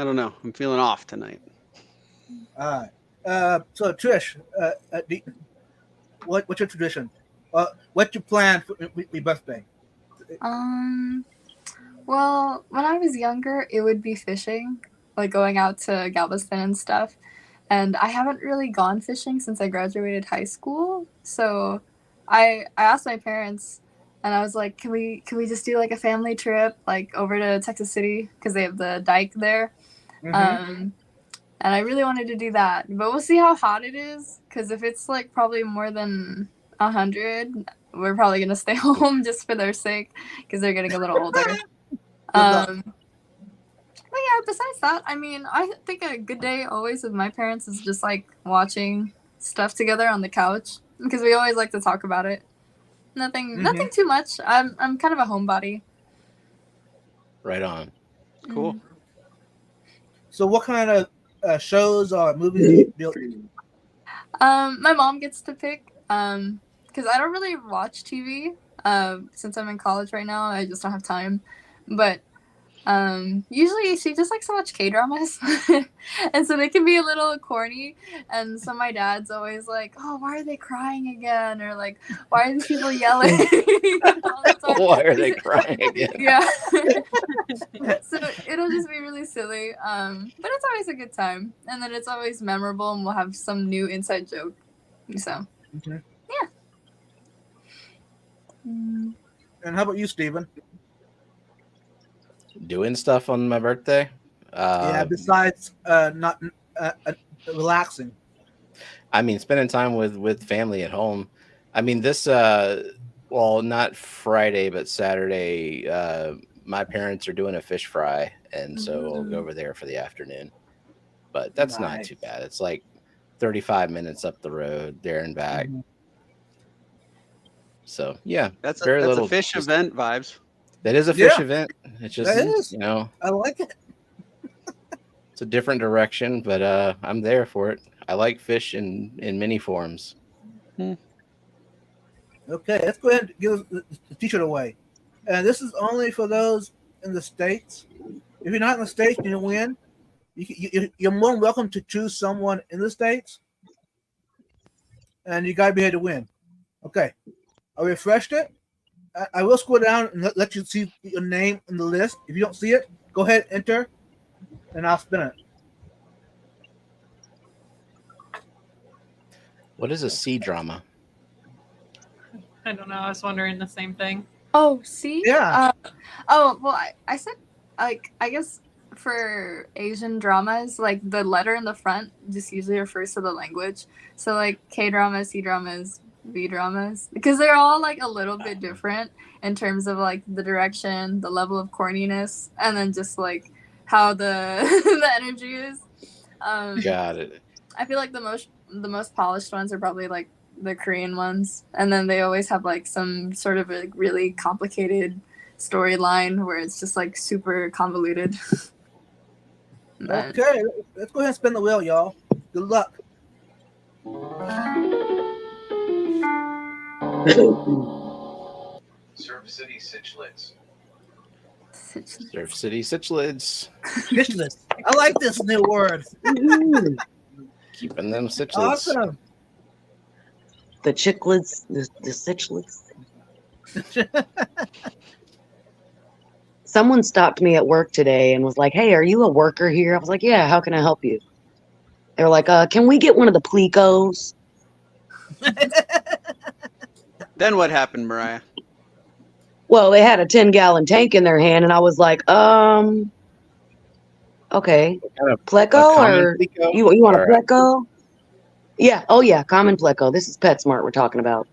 don't know. I'm feeling off tonight. All right. So Trish, what's your tradition? What's your plan for your birthday? Well, when I was younger, it would be fishing, like going out to Galveston and stuff. And I haven't really gone fishing since I graduated high school. So I asked my parents, and I was like, can we just do like a family trip, like over to Texas City, because they have the dike there. Mhm. And I really wanted to do that, but we'll see how hot it is. Because if it's like probably more than 100, we're probably gonna stay home just for their sake, because they're getting a little older. luck. But yeah, besides that, I mean, I think a good day always with my parents is just like watching stuff together on the couch, because we always like to talk about it. Nothing too much. I'm kind of a homebody. Right on. Cool. So what kind of shows or movies do you My mom gets to pick, because I don't really watch TV. Since I'm in college right now, I just don't have time. But usually she just likes to watch K-dramas, and so they can be a little corny. And so my dad's always like, "Oh, why are they crying again?" Or like, "Why are these people yelling?" all the time. Why are they crying again? Yeah. So it'll just be really silly. But it's always a good time, and then it's always memorable, and we'll have some new inside joke. So Okay. yeah. Mm. And how about you, Steven? Doing stuff on my birthday. Yeah, besides not relaxing. I mean, spending time with family at home. I mean, this well, not Friday, but Saturday. My parents are doing a fish fry, and so I'll go over there for the afternoon. But that's not Nice. too bad. It's like 35 minutes up the road there and back. Mhm. So yeah, That's very a little. fish just- event vibes. That is a fish Yeah. event. It's just That is. you know, I like it. it's a different direction, but I'm there for it. I like fish in many forms. Okay, let's go ahead and give the t-shirt away. And this is only for those in the States. If you're not in the States and you win, you're more than welcome to choose someone in the States. And you got to be here to win. Okay, I refreshed it. I will scroll down and let you see your name in the list. If you don't see it, go ahead, enter, and I'll spin it. What is a sea drama? I don't know. I was wondering the same thing. Oh, see? Yeah. Oh, well, I said, like, I guess for Asian dramas, like, the letter in the front just usually refers to the language. So, like, K-dramas, C-dramas, B-dramas. Because they're all, like, a little bit different in terms of, like, the direction, the level of corniness, and then just, like, how the the energy is. Got it. I feel like the most polished ones are probably, like, the Korean ones, and then they always have like some sort of a really complicated storyline where it's just like super convoluted. But- Okay, let's go ahead and spin the wheel, y'all. Good luck. Surf City Cichlids. Surf City Cichlids. Cichlids. I like this new word. Mhm. Keeping them cichlids. Awesome. The chicklets, the cichlets. Someone stopped me at work today and was like, "Hey, are you a worker here?" I was like, "Yeah, how can I help you?" They were like, "Can we get one of the Plecos?" Then what happened, Mariah? Well, they had a 10-gallon tank in their hand, and I was like, okay, Kind of Pleco, common or Pleco? you want a Or, Pleco? Yeah, oh yeah, common Pleco. This is PetSmart we're talking about.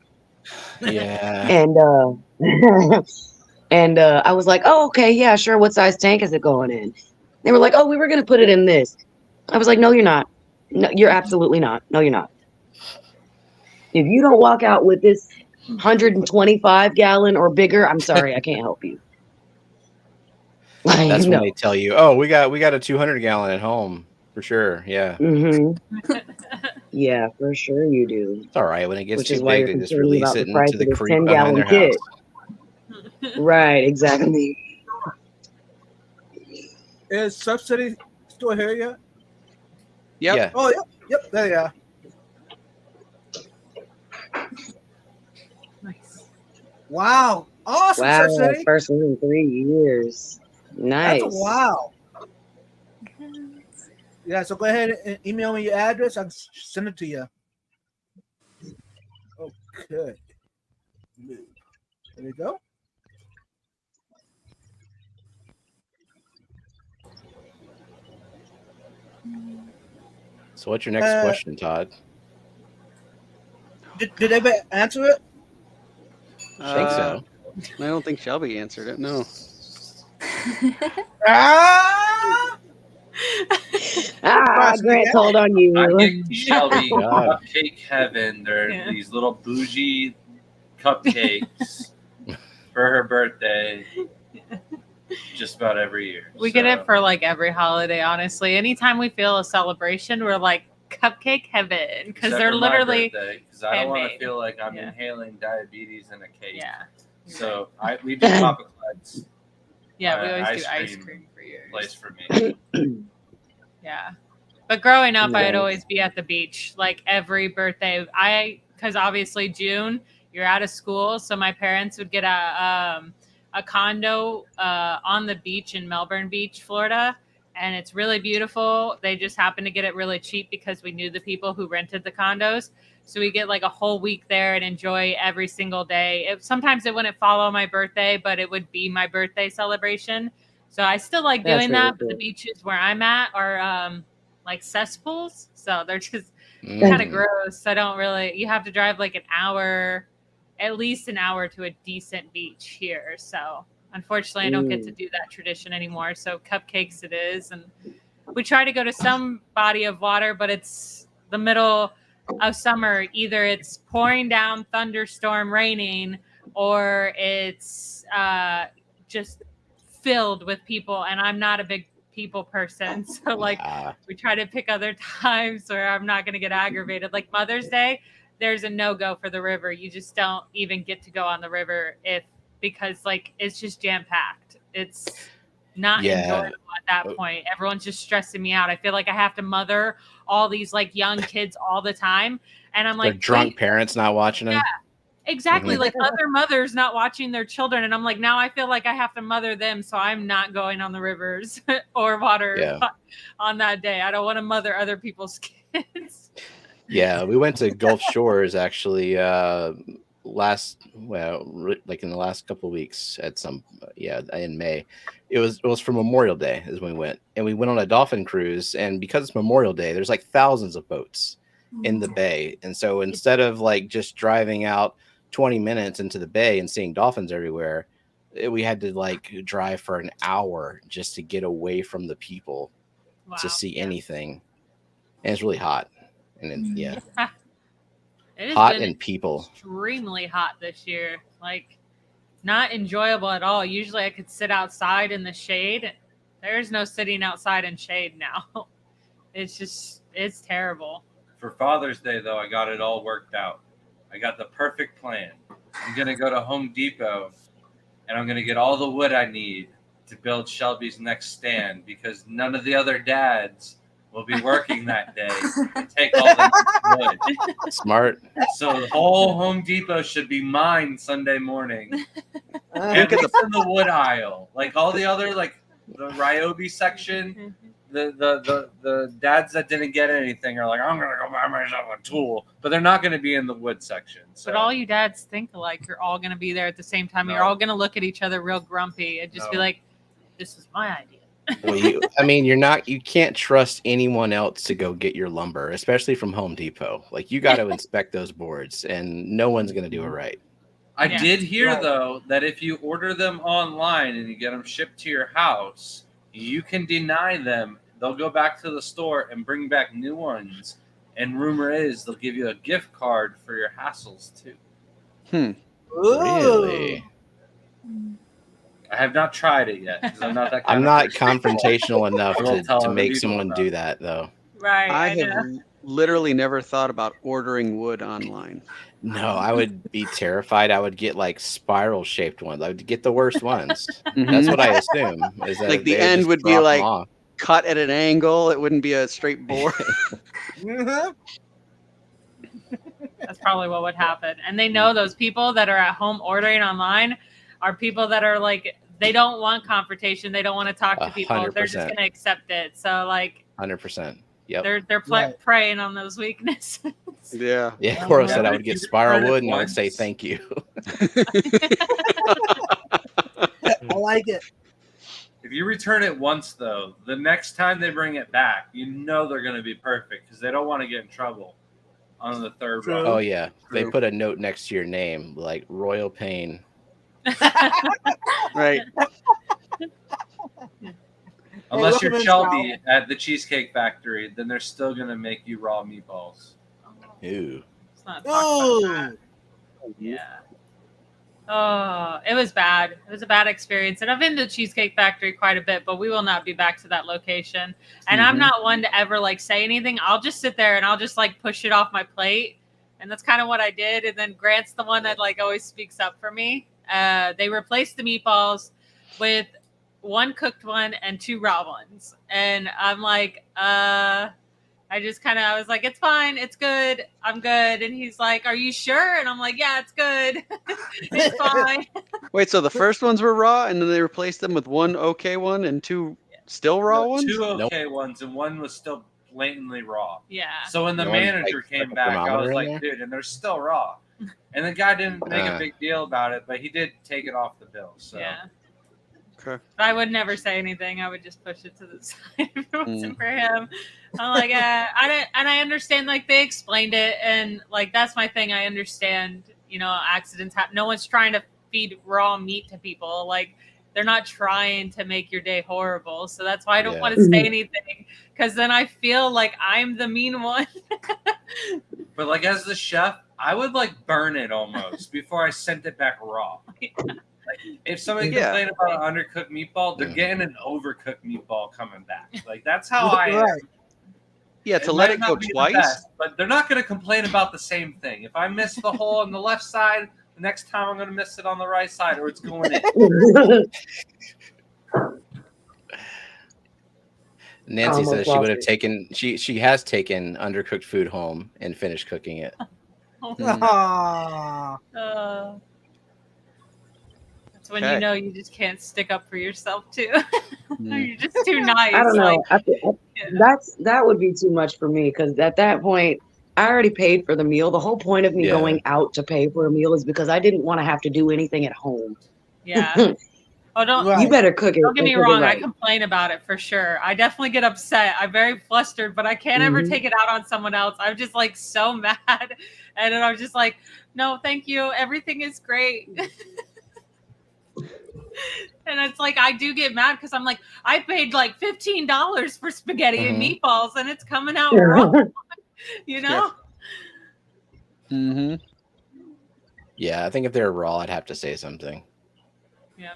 yeah. And I was like, "Oh, okay, yeah, sure. What size tank is it going in?" They were like, "Oh, we were gonna put it in this." I was like, "No, you're not. No, you're absolutely not. No, you're not. If you don't walk out with this 125-gallon or bigger, I'm sorry, I can't help you." Like, That's when no. they tell you, "Oh, we got a 200-gallon at home for sure." Yeah, Yeah, for sure you do. it's all right. When it gets Which too is why big, you're they just concerned release about it the price into of the this creek behind 10-gallon their kit. house. Right, exactly. Is Subsidy still here yet? Yep. Yeah, Oh, yep, there you are. Nice. Wow. Awesome, Wow, Subsidy. first one in 3 years. Nice. That's a wow. Yeah, so go ahead and email me your address. I can send it to you. Okay. There we go. So what's your next question, Todd? Did anybody answer it? I think so. I don't think Shelby answered it. No. Ah! Grant told on you. I'm getting Shelby God. Cupcake Heaven. They're Yeah. these little bougie cupcakes for her birthday. Just about every year. We get it for like every holiday, honestly. Anytime we feel a celebration, we're like cupcake heaven because they're literally because I don't want to handmade. feel like I'm Yeah. inhaling diabetes in a cake. yeah. So we do Papa Clyde's Yeah, we always ice do ice cream cream for years. place for me. Yeah. But growing up, I'd Nice. always be at the beach like every birthday. Because obviously June, you're out of school. So my parents would get a condo on the beach in Melbourne Beach, Florida. And it's really beautiful. They just happened to get it really cheap because we knew the people who rented the condos. So we get like a whole week there and enjoy every single day. Sometimes it wouldn't follow my birthday, but it would be my birthday celebration. So I still like That's doing really that. But the cool. beaches where I'm at are like cesspools. So they're just Mm. kind of gross. I don't really, you have to drive like an hour, at least an hour to a decent beach here. So unfortunately, I don't get to do that tradition anymore. So cupcakes it is. And we try to go to some body of water, but it's the middle of summer. Either it's pouring down, thunderstorm, raining, or it's just filled with people. And I'm not a big people person. So like we try to pick other times where I'm not going to get aggravated. Like Mother's Day, there's a no-go for the river. You just don't even get to go on the river because like it's just jam-packed. It's not enjoyable at that point. Everyone's just stressing me out. I feel like I have to mother all these like young kids all the time. And I'm Their like, drunk "Please." parents not watching them. Exactly. Mhm. Like other mothers not watching their children. And I'm like, now I feel like I have to mother them. So I'm not going on the rivers or water on that day. I don't want to mother other people's kids. Yeah, we went to Gulf Shores actually like in the last couple of weeks at some in May. It was for Memorial Day is when we went, and we went on a dolphin cruise. And because it's Memorial Day, there's like thousands of boats in the bay, and so instead of like just driving out 20 minutes into the bay and seeing dolphins everywhere, we had to like drive for an hour just to get away from the people to see anything. And it's really hot. And then, It has Hot been and people. extremely hot this year. Like, not enjoyable at all. Usually I could sit outside in the shade. There's no sitting outside in shade now. It's terrible. For Father's Day, though, I got it all worked out. I got the perfect plan. I'm going to go to Home Depot, and I'm going to get all the wood I need to build Shelby's next stand, because none of the other dads will be working that day to take all the wood. Smart. So the whole Home Depot should be mine Sunday morning. At Look at least in the wood aisle. Like all the other, like the Ryobi section, the dads that didn't get anything are like, I'm going to go buy myself a tool. But they're not going to be in the wood section. So. But all you dads think alike. You're all going to be there at the same time. No. You're all going to look at each other real grumpy and just be No. like, this is my idea. Well, you can't trust anyone else to go get your lumber, especially from Home Depot. Like, you got to inspect those boards, and no one's going to do it right. I Yeah. did hear, Right. though, that if you order them online and you get them shipped to your house, you can deny them. They'll go back to the store and bring back new ones. And rumor is they'll give you a gift card for your hassles, too. Really? I have not tried it yet, because I'm not that kind I'm of not person. confrontational enough We'll tell to other make people someone about do it. that, though. Right. I know. have literally never thought about ordering wood online. No, I would be terrified. I would get like spiral shaped ones. I would get the worst ones. That's Mhm. what I assume. Is that Like the they end just would be drop 'em like- off. Cut at an angle. It wouldn't be a straight board. That's probably what would happen. And they know those people that are at home ordering online are people that are like, they don't want confrontation. They don't want to talk to people. They're just 100%. going to accept it. So like 100%. Yep. they're Right. preying on those weaknesses. Yeah. Yeah, Coro said Yeah, I but would if get you spiral return it wood and I would say once- thank you. I like it. If you return it once, though, the next time they bring it back, you know they're going to be perfect, because they don't want to get in trouble on the third True. run. Oh yeah, they True. put a note next to your name like Royal Pain. Right. Unless you're recommend Shelby at the Cheesecake Factory, then they're still going to make you raw meatballs. Ooh. Let's not talk about that. Oh, Yeah. Oh, it was bad. It was a bad experience. And I've been to Cheesecake Factory quite a bit, but we will not be back to that location. And I'm Mhm. not one to ever like say anything. I'll just sit there and I'll just like push it off my plate. And that's kind of what I did. And then Grant's the one that like always speaks up for me. They replaced the meatballs with one cooked one and two raw ones. And I'm like, I was like, it's fine. It's good. I'm good. And he's like, are you sure? And I'm like, yeah, it's good. It's fine. Wait, so the first ones were raw, and then they replaced them with one okay one and two still raw ones? Two Nope. okay ones, and one was still blatantly raw. Yeah. So when the No one, manager like, came stuck a back, I was thermometer in like, there? dude, and they're still raw. And the guy didn't make a Uh. big deal about it, but he did take it off the bill. So Yeah. Okay. I would never say anything. I would just push it to the side if it wasn't for him. I'm like, I understand, like, they explained it. And, like, that's my thing. I understand, accidents happen. No one's trying to feed raw meat to people. Like, they're not trying to make your day horrible. So that's why I don't Yeah. want to say anything, because then I feel like I'm the mean one. But like as the chef, I would like burn it almost before I sent it back raw. Like, if somebody Yeah. complained about an undercooked meatball, they're Yeah. getting an overcooked meatball coming back. Like that's how I am. Right. Yeah, to let might it not go be the twice. best, but they're not going to complain about the same thing. If I miss the hole on the left side, the next time I'm going to miss it on the right side, or it's going in. Nancy Almost says she lost would have it. taken she has taken undercooked food home and finished cooking it. Ah. That's when Okay. you know you just can't stick up for yourself, too. Mm. You're just too nice. I don't know. Like, That would be too much for me because at that point, I already paid for the meal. The whole point of me Yeah. going out to pay for a meal is because I didn't want to have to do anything at home. yeah. Oh, don't Right. You better cook it. don't get me and cook it wrong. I right. complain about it for sure. I definitely get upset. I'm very flustered, but I can't ever Mhm. take it out on someone else. I'm just like so mad, and then I'm just like, no, thank you. Everything is great. And it's like I do get mad because I'm like, I paid like $15 for spaghetti and meatballs, and it's coming out wrong. You know? Mm-hmm. Yeah, I think if they're raw, I'd have to say something. Yeah.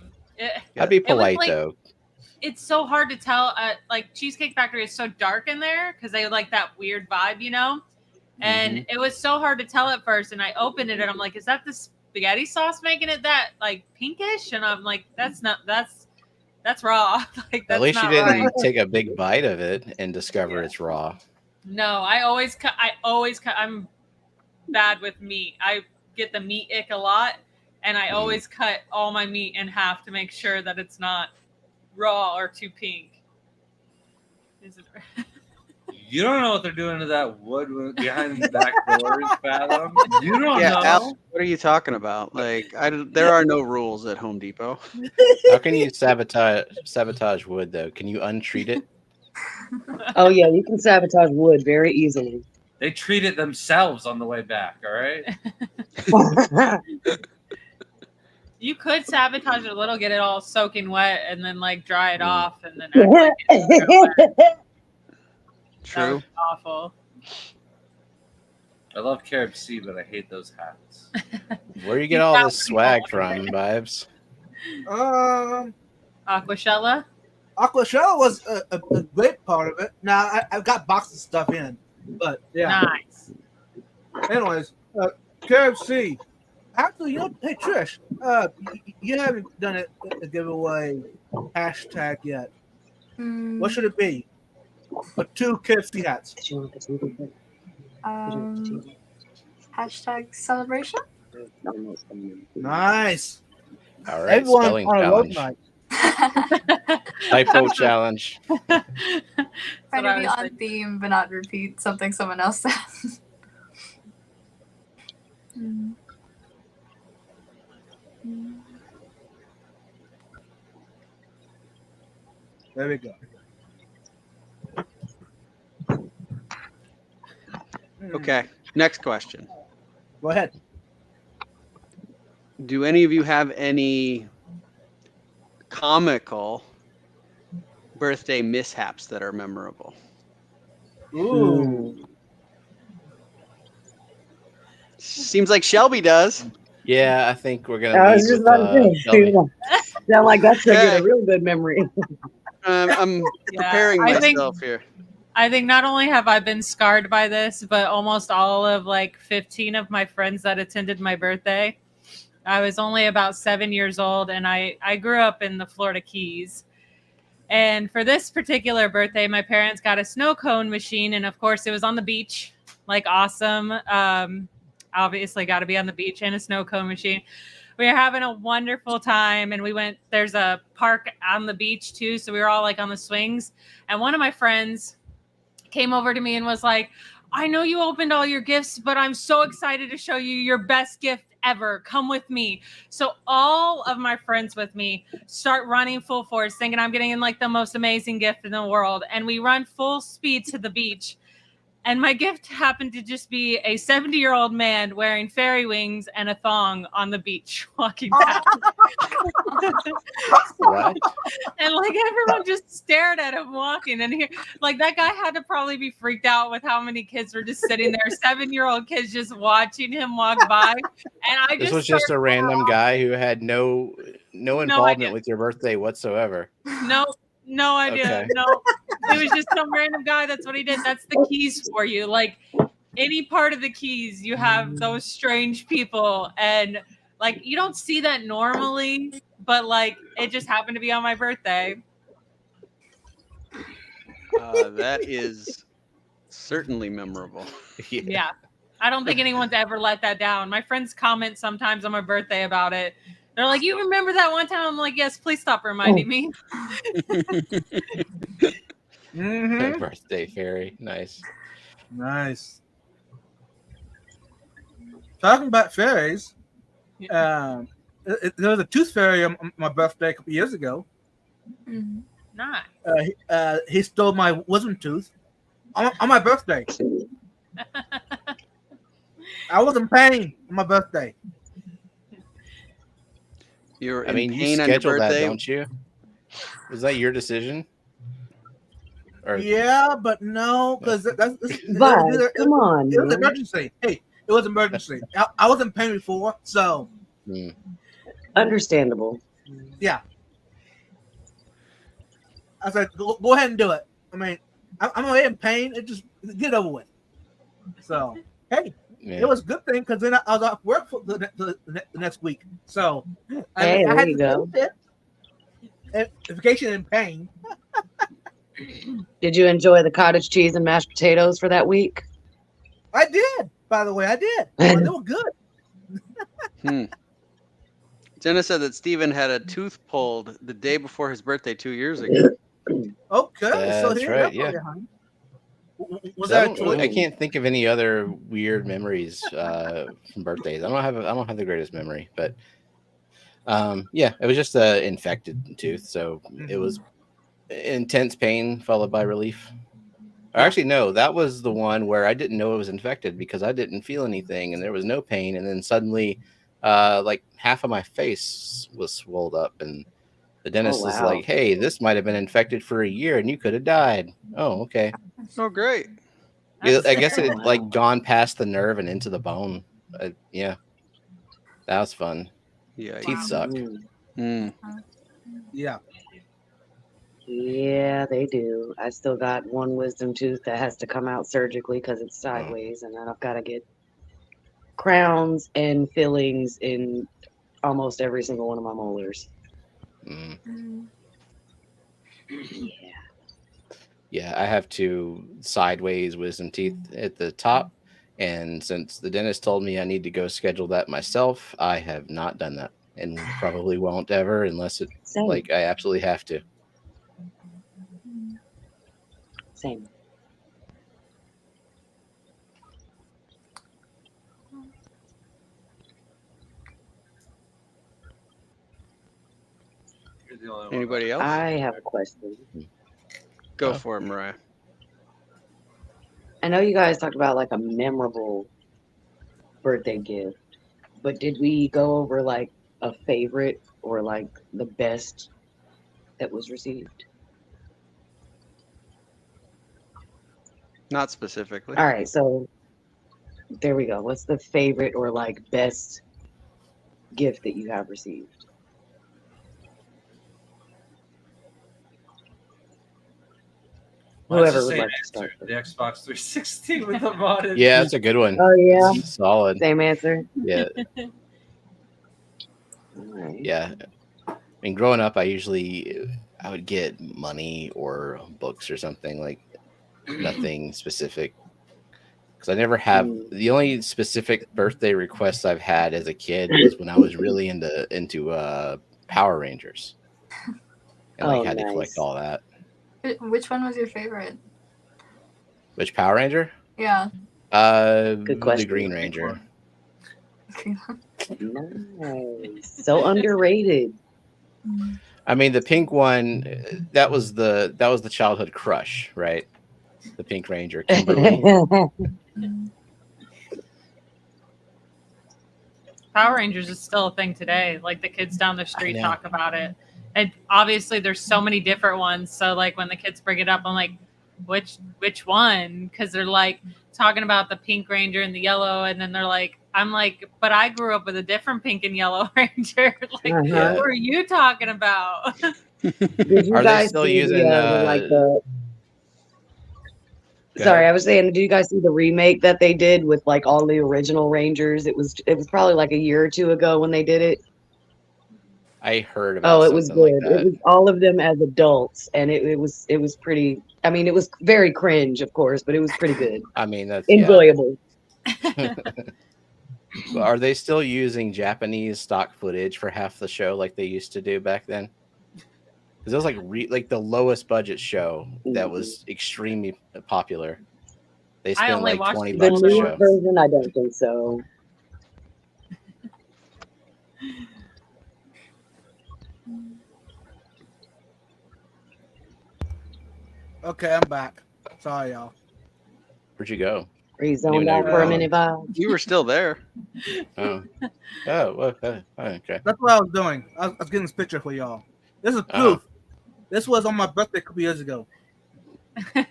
I'd be was polite like- though. It's so hard to tell. Like Cheesecake Factory is so dark in there because they like that weird vibe, you know. And it was so hard to tell at first. And I opened it and I'm like, "Is that the spaghetti sauce making it that like pinkish?" And I'm like, "That's raw." Like that's At least you not didn't right. take a big bite of it and discover it's raw. No, I'm bad with meat. I get the meat ick a lot, and I always cut all my meat in half to make sure that it's not raw or too pink. Is it? You don't know what they're doing to that wood behind the back doors, Fathom. You don't Yeah, know. Al, what are you talking about? Like, there are no rules at Home Depot. How can you sabotage wood though? Can you untreat it? Oh yeah, you can sabotage wood very easily. They treat it themselves on the way back. All right. You could sabotage it a little, get it all soaking wet, and then like dry it off, and then act like it's wet. That True. would be awful. I love Carib Sea, but I hate those hats. Where do you get all this swag from, Vibes? Aquashella. Aquashell was a great part of it. Now I've got boxes of stuff in, but yeah. Nice. Anyways, Carib Sea. Actually, you know, hey Trish, you haven't done a giveaway hashtag yet. What should it be? For 2 KFC hats. Hashtag celebration. Nice. All right, Everyone spelling on a road challenge. night. Typo challenge. Try what to I be was on thinking. theme, but not repeat something someone else said. There we go. Okay, next question. Go ahead. Do any of you have any comical birthday mishaps that are memorable? Ooh. Seems like Shelby does. Yeah, I think we're gonna. I lead was just with, about to say, Shelby. sound like that's gonna get Okay. a real good memory. I'm Yeah, preparing I think- myself here. I think not only have I been scarred by this, but almost all of like 15 of my friends that attended my birthday. I was only about 7 years old, and I grew up in the Florida Keys. And for this particular birthday, my parents got a snow cone machine, and of course, it was on the beach, like awesome. Obviously, got to be on the beach and a snow cone machine. We were having a wonderful time, and we went. There's a park on the beach too, so we were all like on the swings. And one of my friends came over to me and was like, "I know you opened all your gifts, but I'm so excited to show you your best gift ever. Come with me." So all of my friends with me start running full force, thinking I'm getting in like the most amazing gift in the world. And we run full speed to the beach. And my gift happened to just be a 70-year-old man wearing fairy wings and a thong on the beach walking down. What? And like everyone just stared at him walking, and he, like that guy had to probably be freaked out with how many kids were just sitting there, 7-year-old kids just watching him walk by. And I This just was just a random guy who had no involvement idea. with your birthday whatsoever. no idea. Okay. No, it was just some random guy. That's what he did. That's the Keys for you. Like any part of the Keys, you have those strange people, and like you don't see that normally, but like it just happened to be on my birthday. That is certainly memorable. Yeah. I don't think anyone's ever let that down. My friends comment sometimes on my birthday about it. They're like, "You remember that one time?" I'm like, "Yes, please stop reminding me." Mm-hmm. Birthday fairy. Nice. Nice. Talking about fairies, there was a tooth fairy on my birthday a couple years ago. Nice. He stole my wisdom tooth on my birthday. I was in pain on my birthday. You're I mean, in you pain on your scheduled that, birthday. don't you? Was that your decision? Or Yeah, but no, because that's Vibes, come on, it was an man. emergency. Hey, It was emergency. I was in pain before, so Mm. Understandable. yeah. I said, go ahead and do it. I mean, I'm already in pain. It just get over with. So hey, Yeah. it was a good thing because then I was off work for the next week. So Hey, I there had you to go. do it. Vacation in pain. Did you enjoy the cottage cheese and mashed potatoes for that week? I did. By the way, I did. Well, they were good. Jenna said that Steven had a tooth pulled the day before his birthday 2 years ago. Okay, so That's here right, you go, yeah. honey. Was So I that a don't choice? really- I can't think of any other weird memories from birthdays. I don't have the greatest memory, but yeah, it was just an infected tooth, so it was intense pain followed by relief. Or actually, no, that was the one where I didn't know it was infected because I didn't feel anything and there was no pain, and then suddenly, like half of my face was swelled up, and the dentist was wow. like, "Hey, this might have been infected for a year and you could have died." Oh, okay. Oh, great. Yeah, That's I guess it Oh, had wow. like gone past the nerve and into the bone. Yeah, that was fun. Yeah. Teeth suck. Mm. Yeah. Yeah, they do. I still got one wisdom tooth that has to come out surgically because it's Oh. sideways, and then I've got to get crowns and fillings in almost every single one of my molars. Mm. Yeah. Yeah, I have two sideways wisdom teeth at the top, and since the dentist told me I need to go schedule that myself, I have not done that, and probably won't ever unless it Same. like I absolutely have to. Same. You're the only one. Anybody else? I have a question. Go Oh. for it, Mariah. I know you guys talked about like a memorable birthday gift, but did we go over like a favorite or like the best that was received? Not specifically. All right, so there we go. What's the favorite or like best gift that you have received? Mine's Whoever the would same like to answer. start. The Xbox 360 with the modded. Yeah, that's a good one. Oh yeah, Solid. same answer. Yeah, All right. yeah. I mean, growing up, I would get money or books or something, like nothing specific. Because I never have the only specific birthday requests I've had as a kid was when I was really into Power Rangers, and like Oh, had to collect nice. all that. Which one was your favorite? Which Power Ranger? Yeah. Good The question. Green Ranger. Nice. So underrated. I mean, the pink one, that was the childhood crush, right? The Pink Ranger, Kimberly. Power Rangers is still a thing today. Like the kids down the street know. talk about it. And obviously there's so many different ones. So like when the kids bring it up, I'm like, which one? Because they're like talking about the Pink Ranger and the yellow, and then they're like, I'm like, but I grew up with a different pink and yellow Ranger. Like, Yeah. what are you talking about? Did you Are they guys still see using, the Go Sorry, ahead. I was saying, did you guys see the remake that they did with like all the original Rangers? It was probably like a year or two ago when they did it. I heard about Oh, it was something like good. It that. was all of them as adults, and it was pretty. I mean, it was very cringe, of course, but it was pretty good, I mean, that's yeah. enjoyable. Are they still using Japanese stock footage for half the show like they used to do back then? Because it was like the lowest budget show that was extremely popular. They I spent only like watched $20 The a newest show. version, I don't think so. Okay, I'm back. Sorry, y'all. Where'd you go? Are you even zoned know out you were for a gone. minute, Bob? You were still there. Oh, well, okay. That's what I was doing. I was getting this picture for y'all. This is proof. This was on my birthday a couple years ago. I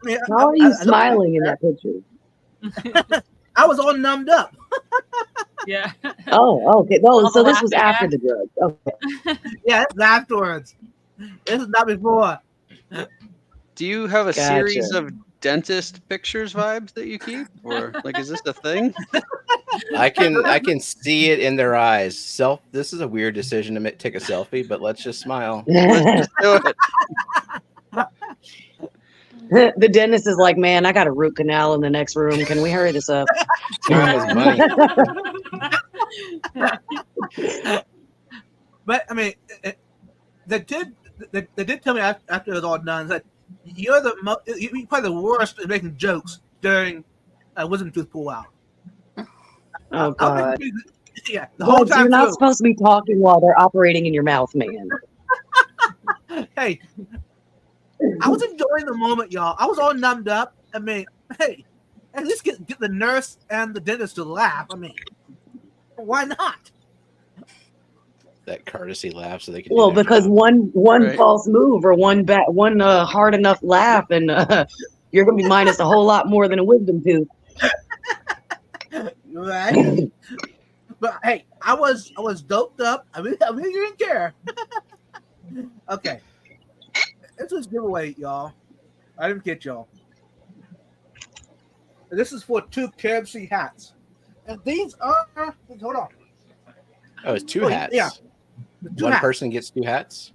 mean, How are you I look- smiling in that picture? I was all numbed up. Yeah. Oh, okay. All Oh, the so this was laughing after gas. the drugs. Okay. Yeah, it's afterwards. This is not before. Do you have a Gotcha. series of dentist pictures vibes that you keep, or like is this a thing? I can see it in their eyes. This is a weird decision to take a selfie, but let's just smile. Let's just do it. The dentist is like, man, I got a root canal in the next room. Can we hurry this up? Time is money. But I mean, they did tell me after it was all done that you're probably the worst at making jokes during wisdom tooth pull out. Oh God. Yeah, the whole Bugs, time you're not through. supposed to be talking while they're operating in your mouth, man. Hey, I was enjoying the moment, y'all. I was all numbed up. I mean, hey, at least get the nurse and the dentist to laugh. I mean, why not? That courtesy laugh so they can. Well, do their because job. one Right. false move or one hard enough laugh, and you're gonna be minus a whole lot more than a wisdom tooth. Right? But hey, I was doped up. I really didn't care. Okay, this is giveaway, y'all. I didn't get y'all. This is for 2 KFC hats, and these are. Hold on. Oh, it's 2 Oh, hats. yeah. The 2 One hats. person gets 2 hats.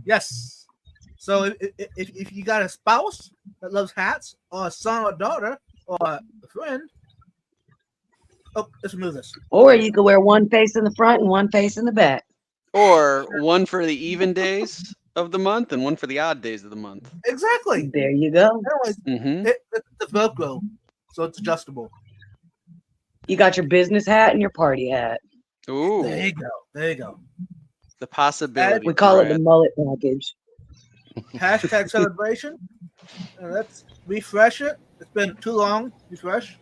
Yes. So if you got a spouse that loves hats, or a son or daughter, or a friend. Oh, let's remove this. Or you could wear one face in the front and one face in the back. Or one for the even days of the month and one for the odd days of the month. Exactly. There you go. Anyways, Mm-hmm. it's Velcro, so it's adjustable. You got your business hat and your party hat. Ooh, There you go. There you go. the possibility. We call it the Brad. mullet package. Hashtag celebration. And let's refresh it. It's been too long. Refresh.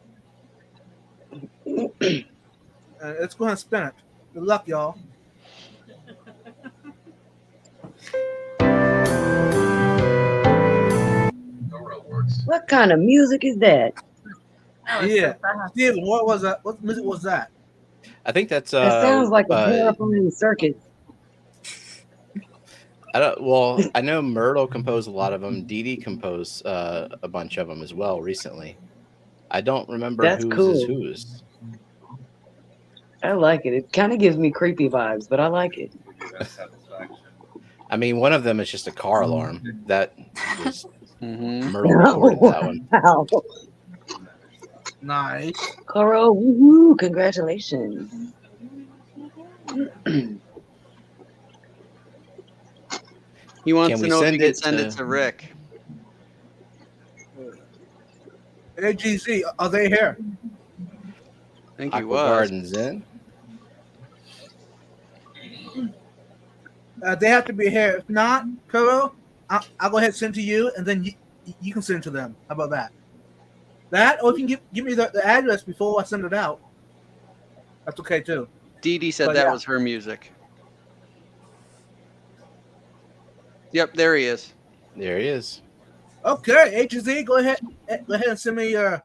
Let's go ahead and spin it. Good luck, y'all. No real words. What kind of music is that? That was Yeah. so fast. Steven, what was that? What music was that? I think that's. It sounds like a terrifying circus. I don't. Well, I know Myrtle composed a lot of them. Dee Dee composed a bunch of them as well recently. I don't remember That's whose cool. is whose. I like it. It kind of gives me creepy vibes, but I like it. Give you that satisfaction. I mean, one of them is just a car alarm. That was Mm-hmm. Myrtle recorded that one. Wow. Nice. Coro, woohoo, congratulations. He wants Can to we know if send you can it send it to- to Rick. AGZ, are they here? I think he Aqua was. Gardens in. They have to be here. If not, Kuro, I'll go ahead and send to you, and then you can send to them. How about that? That, or if you can give me the address before I send it out. That's okay too. Dee Dee said But that yeah. was her music. Yep, there he is. There he is. Okay, AGZ, go ahead and send me your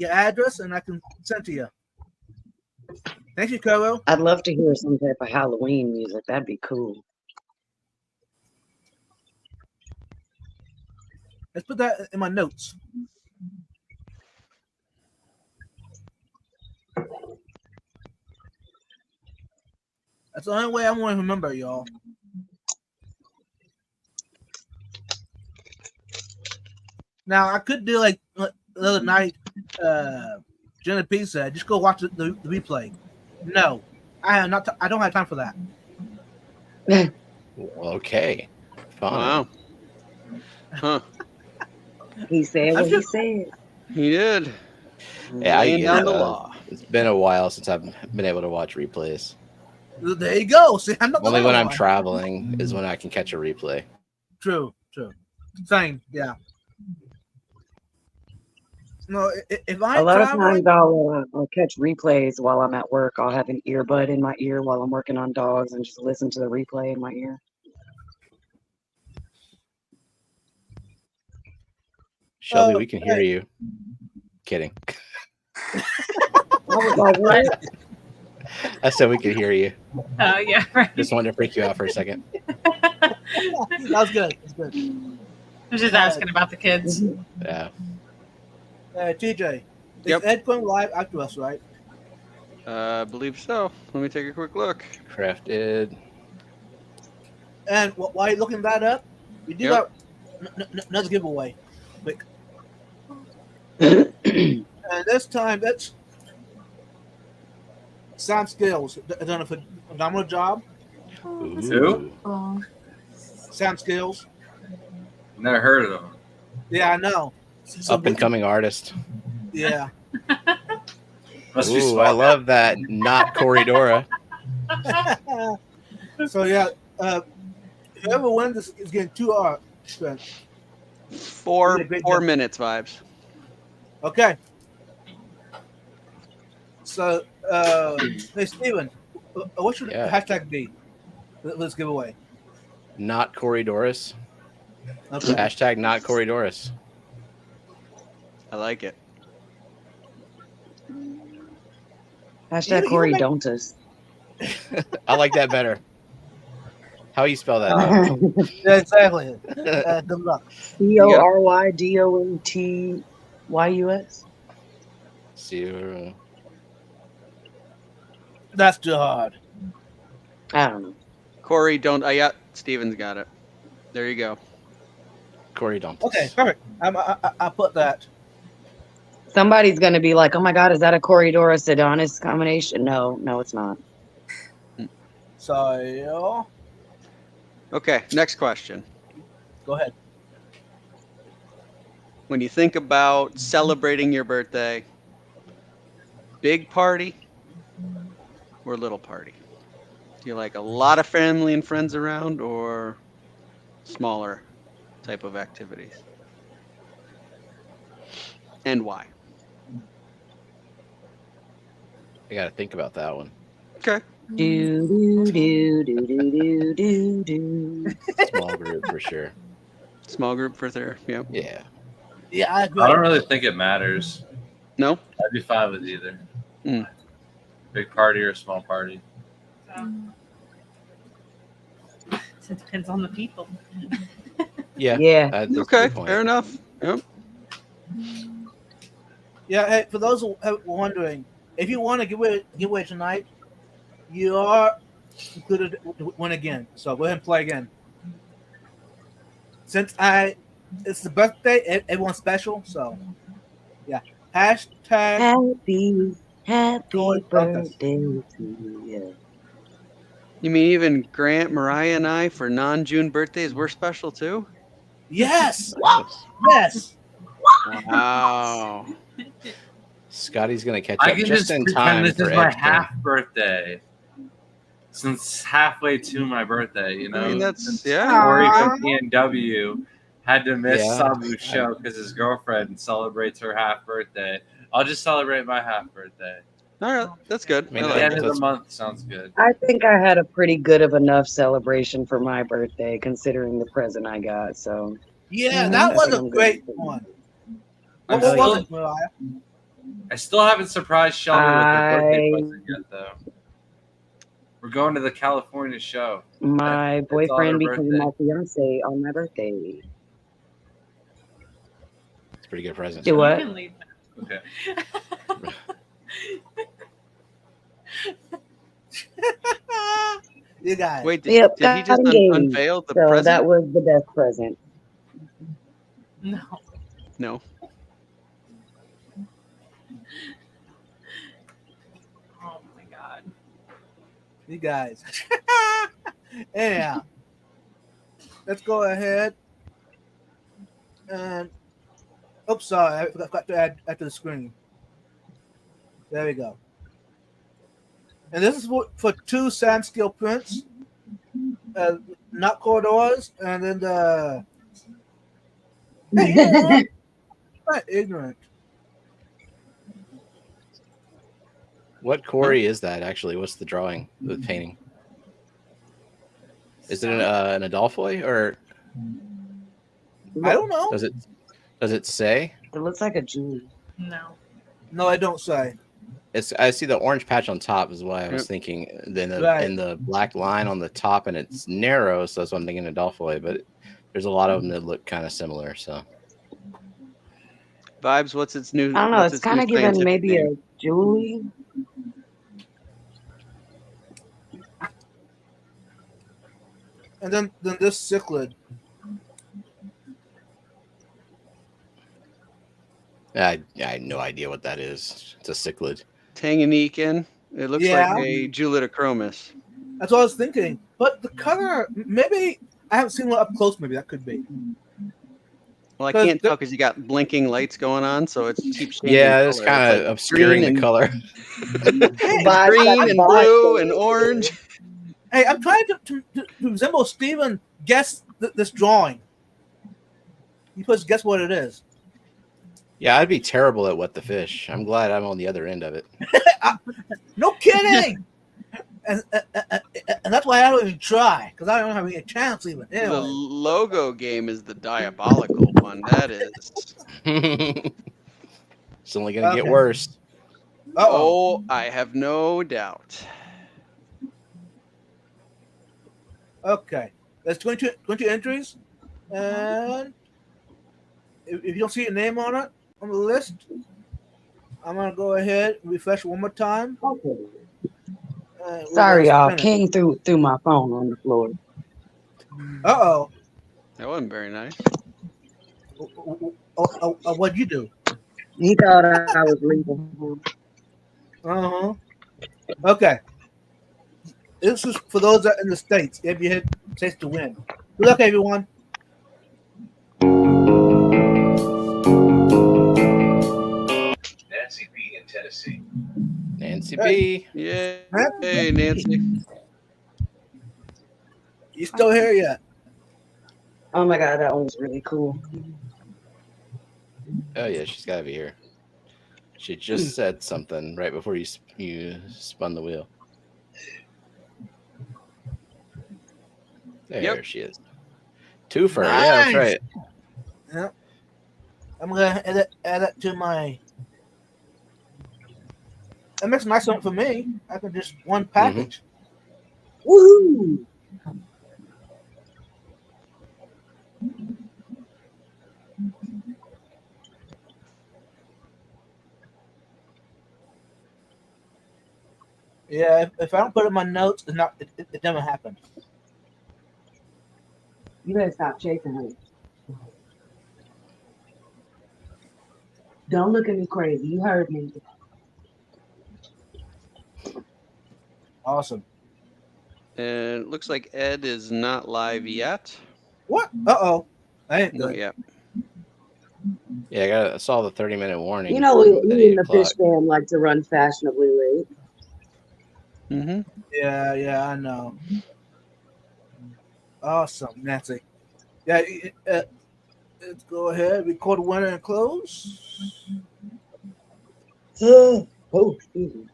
address, and I can send to you. Thank you, Kuro. I'd love to hear some type of Halloween music. That'd be cool. Let's put that in my notes. That's the only way I'm going to remember, y'all. Now, I could do like the other night, Jenna P said, just go watch the replay. No, I have not. I don't have time for that. Well, okay. Fine. Wow. Huh. He said what I'm he just- said. He did. Yeah, Laying down the uh, law. It's been a while since I've been able to watch replays. There you go. See, I'm not the Only when only I'm one. traveling is when I can catch a replay. True. Same. Yeah. No, if I'm A lot of traveling, times I'll catch replays while I'm at work. I'll have an earbud in my ear while I'm working on dogs and just listen to the replay in my ear. Shelby, Oh, we can hear hey. you. Kidding. I was like, what? I said we could hear you. Oh yeah, right. Just wanted to freak you out for a second. That was good. That's good. I was just asking about the kids. Yeah. TJ, Yep. is Ed going live after us, right? I believe so. Let me take a quick look. Crafted. And while you're looking that up, we do Yep. got another giveaway. Quick. And this time, that's Sam Skills. Done a phenomenal job. Ooh. Cool. Sam Skills. Never heard of them. Yeah, I know. So Up and coming artist. Yeah. Must be Ooh, smart. I love that. Not Corridora. So yeah, whoever wins this is getting 2 art. Four Did a great 4 job. minutes vibes. Okay. So, hey Steven, what should Yeah. the hashtag be? Let's give away. Not Corridoris. Okay. Hashtag not Corridoris. I like it. Hashtag You Corey make- Don'tus. I like that better. How you spell that? Though? Yeah, exactly. Good luck. CORYDONTYUS. Zero. That's too hard. I don't know. Corey, don't. Yeah, Steven's got it. There you go. Corey Don'tus. Okay, perfect. I put that. Somebody's gonna be like, "Oh my God, is that a Corridorus Adonis combination?" No, it's not. So, yeah, Okay, next question. go ahead. When you think about celebrating your birthday, big party or little party? Do you like a lot of family and friends around or smaller type of activities? And why? I gotta think about that one. Okay. Do do do do do do do. Small group for sure. Small group for there. Yeah. Yeah. Yeah, I agree. I don't really think it matters. No? I'd be fine with either. Mm. Big party or small party. So it depends on the people. Yeah. Yeah. That's a Okay. good point. Fair enough. Yep. Yeah, hey, for those who are wondering, if you want to give away tonight, you are included to win again. So go ahead and play again. Since it's the birthday, everyone's special. So yeah, hashtag. Happy Corey Don'tus. birthday to you. You mean even Grant, Mariah, and I for non-June birthdays, we're special too? Yes, Nice. yes. Wow. Scotty's gonna catch I up can just just in pretend time this for is my Edge half birthday. Since halfway to my birthday, you know. I mean, that's, Since yeah. Corey from PNW had to miss Yeah. Sabu's show because his girlfriend celebrates her half birthday. I'll just celebrate my half birthday. All right. That's good. I mean, I At like the end it. of the that's- month sounds good. I think I had a pretty good of enough celebration for my birthday, considering the present I got. So Yeah, Mhm. that I was think a I'm good. great one. I'm What was still- it, Mariah? I still haven't surprised Shelby with her birthday I- present yet, though. We're going to the California show. my It's on boyfriend her became birthday. my fiance on my birthday. It's a pretty good present. Do You what? can leave Okay. You guys. Wait, Yep, did he just got engaged. unveil the So present? that was the best present. No. No. Oh my god. You guys. Yeah. Let's go ahead and oops, sorry, I forgot to add to the screen. There we go. And this is for 2 Sandskill prints, not corridors, and then the hey, you know what? I'm not ignorant. What Corey is that actually? What's the drawing, the painting? Is it an Adolphoi or I don't know. does it say? It looks like a jewel. No. No, I don't say. I see the orange patch on top is why I was Yep. thinking. Then Right. and the black line on the top, and it's narrow, so that's what I'm thinking Adolfoy. But there's a lot of them that look kind of similar. So Vibes, what's its new? I don't know. What's It's its new kind of given scientific maybe name? a Julie. And then this cichlid. I had no idea what that is. It's a cichlid. Tanganican. It looks Yeah. like a Julitochromis. That's what I was thinking. But the color, maybe I haven't seen one up close. Maybe that could be. Well, I 'Cause can't the- tell because you got blinking lights going on, so it keeps changing. Yeah, it's color. kind of like obscuring green the color. Hey, Vibes green got and the blue vibe. and orange. hey, I'm trying to resemble Steven. Guess this drawing. You supposed to guess what it is. Yeah, I'd be terrible at what the fish. I'm glad I'm on the other end of it. No kidding. and that's why I don't even try, because I don't have any chance even. The Anyway. logo game is the diabolical one. That is. It's only gonna get Okay. worse. Uh-oh. Oh, I have no doubt. Okay. There's 22 entries. And if you don't see your name on it, on the list, I'm going to go ahead and refresh one more time. Okay. We're Sorry, gonna y'all. spin it. King threw my phone on the floor. Uh-oh. That wasn't very nice. What'd you do? He thought I was leaving. Uh-huh. Okay. This is for those that are in the States. If you hit States to win. Good luck, everyone. Nancy B. in Tennessee. Nancy Hey. B. Yeah. Huh? Hey, Nancy. You still here yet? Oh my god, that one was really cool. Oh yeah, she's gotta be here. She just said something right before you spun the wheel. There Yep. she is. Twofer. Yeah, that's Nice. right. Yep. I'm gonna add it to my. That makes a nice one for me. I can just one package. Woohoo! Yeah, if I don't put it in my notes, it's not. It never happened. You better stop chasing her. Don't look at me crazy. You heard me. Awesome. And it looks like Ed is not live yet. What? Uh-oh. I ain't Not good. yet. Yeah, I saw the 30-minute warning. You know, we at in 8 the o'clock. fish fam like to run fashionably late. Mm-hmm. Yeah, I know. Awesome, Nancy. Yeah, let's go ahead. Record winner and close. Oh, excuse me.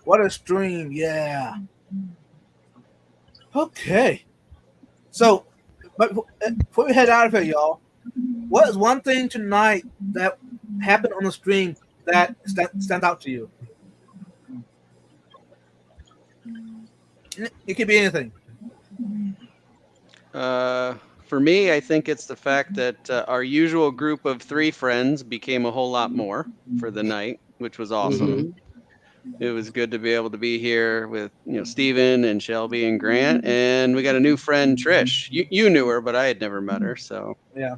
What a stream. Yeah. Okay. So, but before we head out of here, y'all, what is one thing tonight that happened on the stream that stands out to you? It could be anything. For me, I think it's the fact that our usual group of 3 friends became a whole lot more for the night, which was awesome. It was good to be able to be here with Steven and Shelby and Grant, and we got a new friend, Trish. You knew her, but I had never met her, so Yeah.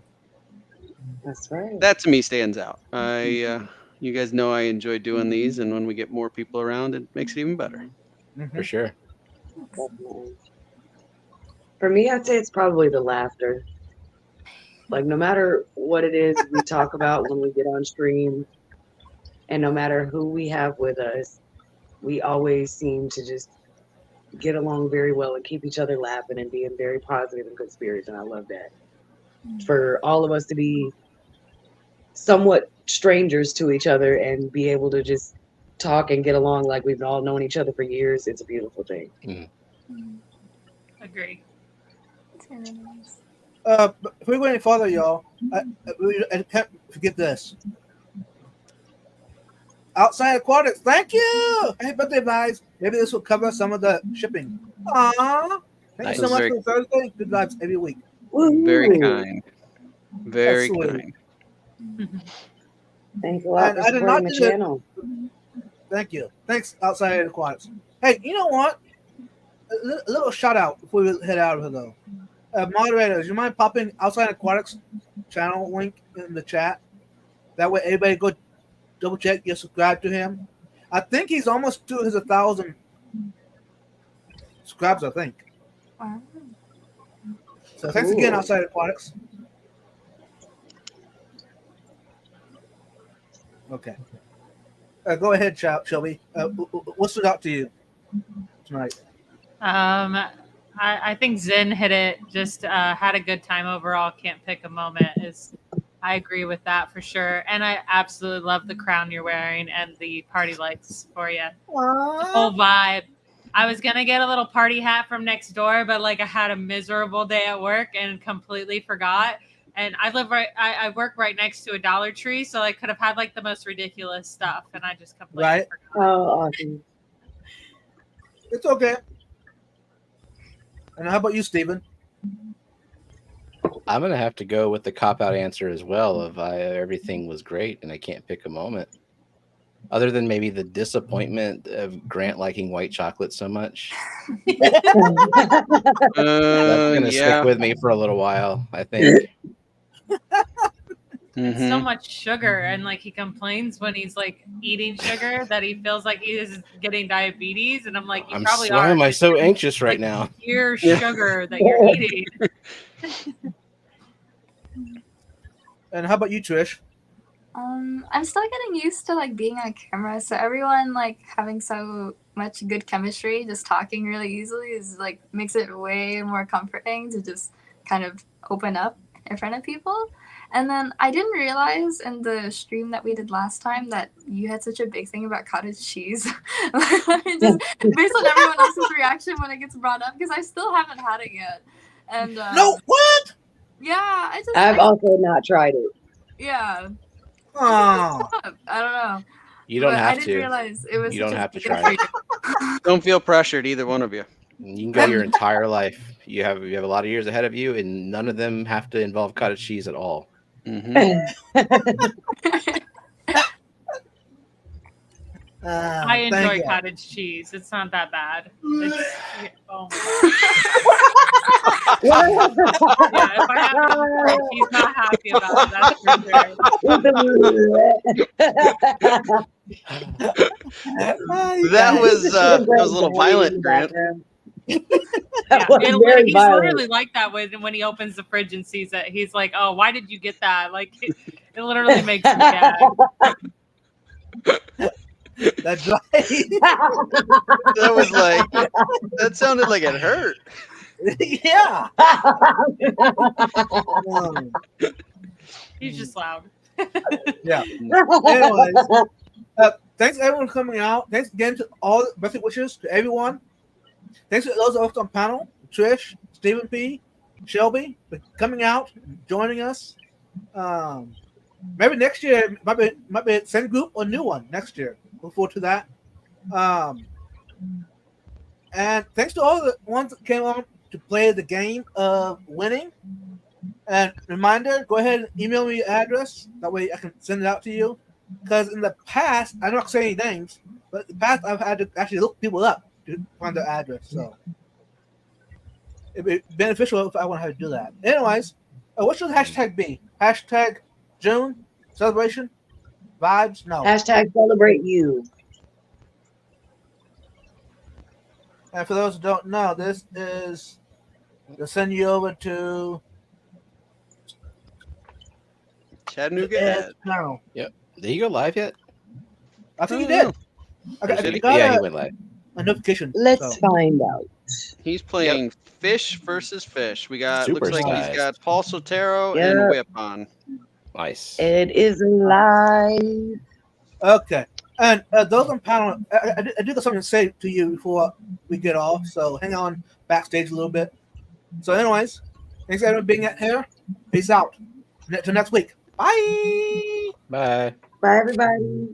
That's right. that to me stands out. You guys know I enjoy doing these, and when we get more people around, it makes it even better. For sure. Definitely. For me, I'd say it's probably the laughter. Like, no matter what it is we talk about when we get on stream, and no matter who we have with us, we always seem to just get along very well and keep each other laughing and being very positive and good spirits. And I love that. For all of us to be somewhat strangers to each other and be able to just talk and get along like we've all known each other for years, it's a beautiful thing. Agree. But before we go any further, y'all, I can't forget this. Outside Aquatics, thank you. Happy birthday, guys. Maybe this will cover some of the shipping. Aww. Thank Nice. you so much Very- for Thursday. Good vibes every week. Very Woohoo. kind. Very That's sweet. kind. Thanks a lot And for I did not supporting the do that. channel. Thank you. Thanks, Outside Aquatics. Hey, you know what? A little shout out before we head out of here, though. Moderators, you mind popping Outside Aquatics channel link in the chat? That way, everybody go double check you subscribe to him. I think he's almost to his 1,000 subscribers. I think. Wow. So thanks again, Cool. Outside Aquatics. Okay. Go ahead, Shelby. What stood out to you tonight? I think Zen hit it. Just had a good time overall. Can't pick a moment. I agree with that for sure. And I absolutely love the crown you're wearing and the party lights for you. The whole vibe. I was gonna get a little party hat from next door, but like I had a miserable day at work and completely forgot. And I work right next to a Dollar Tree, so I could have had like the most ridiculous stuff, and I just completely Right. forgot. Oh, awesome. It's okay. And how about you, Steven? I'm gonna have to go with the cop out answer as well. Of everything was great, and I can't pick a moment, other than maybe the disappointment of Grant liking white chocolate so much. That's gonna stick with me for a little while, I think. It's Mhm. so much sugar, and like he complains when he's like eating sugar that he feels like he is getting diabetes, and I'm like, you probably Why are. am I so anxious right Like, now? Pure Yeah. sugar that you're eating. And how about you, Trish? I'm still getting used to like being on camera, so everyone like having so much good chemistry, just talking really easily is like makes it way more comforting to just kind of open up in front of people. And then I didn't realize in the stream that we did last time that you had such a big thing about cottage cheese. Just based on everyone else's reaction when it gets brought up, because I still haven't had it yet. And No, what? yeah, I've also not tried it. yeah, Oh, I don't know. You don't But I have didn't to. realize it was You such don't a have to big try thing. it. Don't feel pressured, either one of you. You can go your entire life. You have a lot of years ahead of you, and none of them have to involve cottage cheese at all. Mhm. I thank enjoy you. cottage cheese. It's not that bad. It's, oh my god. Yeah, if I have to eat it, he's not happy about it. That's for sure. That was a little violent, Grant. Yeah, was very he's violent. literally like that when he opens the fridge and sees it. He's like, "Oh, why did you get that?" Like it literally makes him mad. That's right. That was like, that sounded like it hurt. Yeah. Um, He's just loud. yeah. Anyways, thanks everyone for coming out. Thanks again to all the birthday wishes to everyone. Thanks to those of us on panel, Trish, Stephen P, Shelby, for coming out, joining us. Maybe next year might be same group or new one next year. Look forward to that. And thanks to all the ones that came on to play the game of winning. And reminder, go ahead and email me your address. That way I can send it out to you. Because in the past, I'm not saying any names, but in the past I've had to actually look people up to find their address. So it'd be beneficial if I want to do that. Anyways, what should the hashtag be? Hashtag June celebration vibes? No. Hashtag celebrate you. And for those who don't know, this is to send you over to Chattanooga Ed's Ed. channel. Did he go live yet? I think he I did. don't I Did he? got Yeah, he a went live. notification. Let's so. find out. He's playing Fish versus Fish. We got, Super looks like sized. he's got Paul Sotero Yeah. and Whip on. Nice. It is live. Okay. And those on panel, I do got something to say to you before we get off, so hang on backstage a little bit. So, anyways, thanks everyone for being here. Peace out. Till next week. Bye. Bye. Bye, everybody.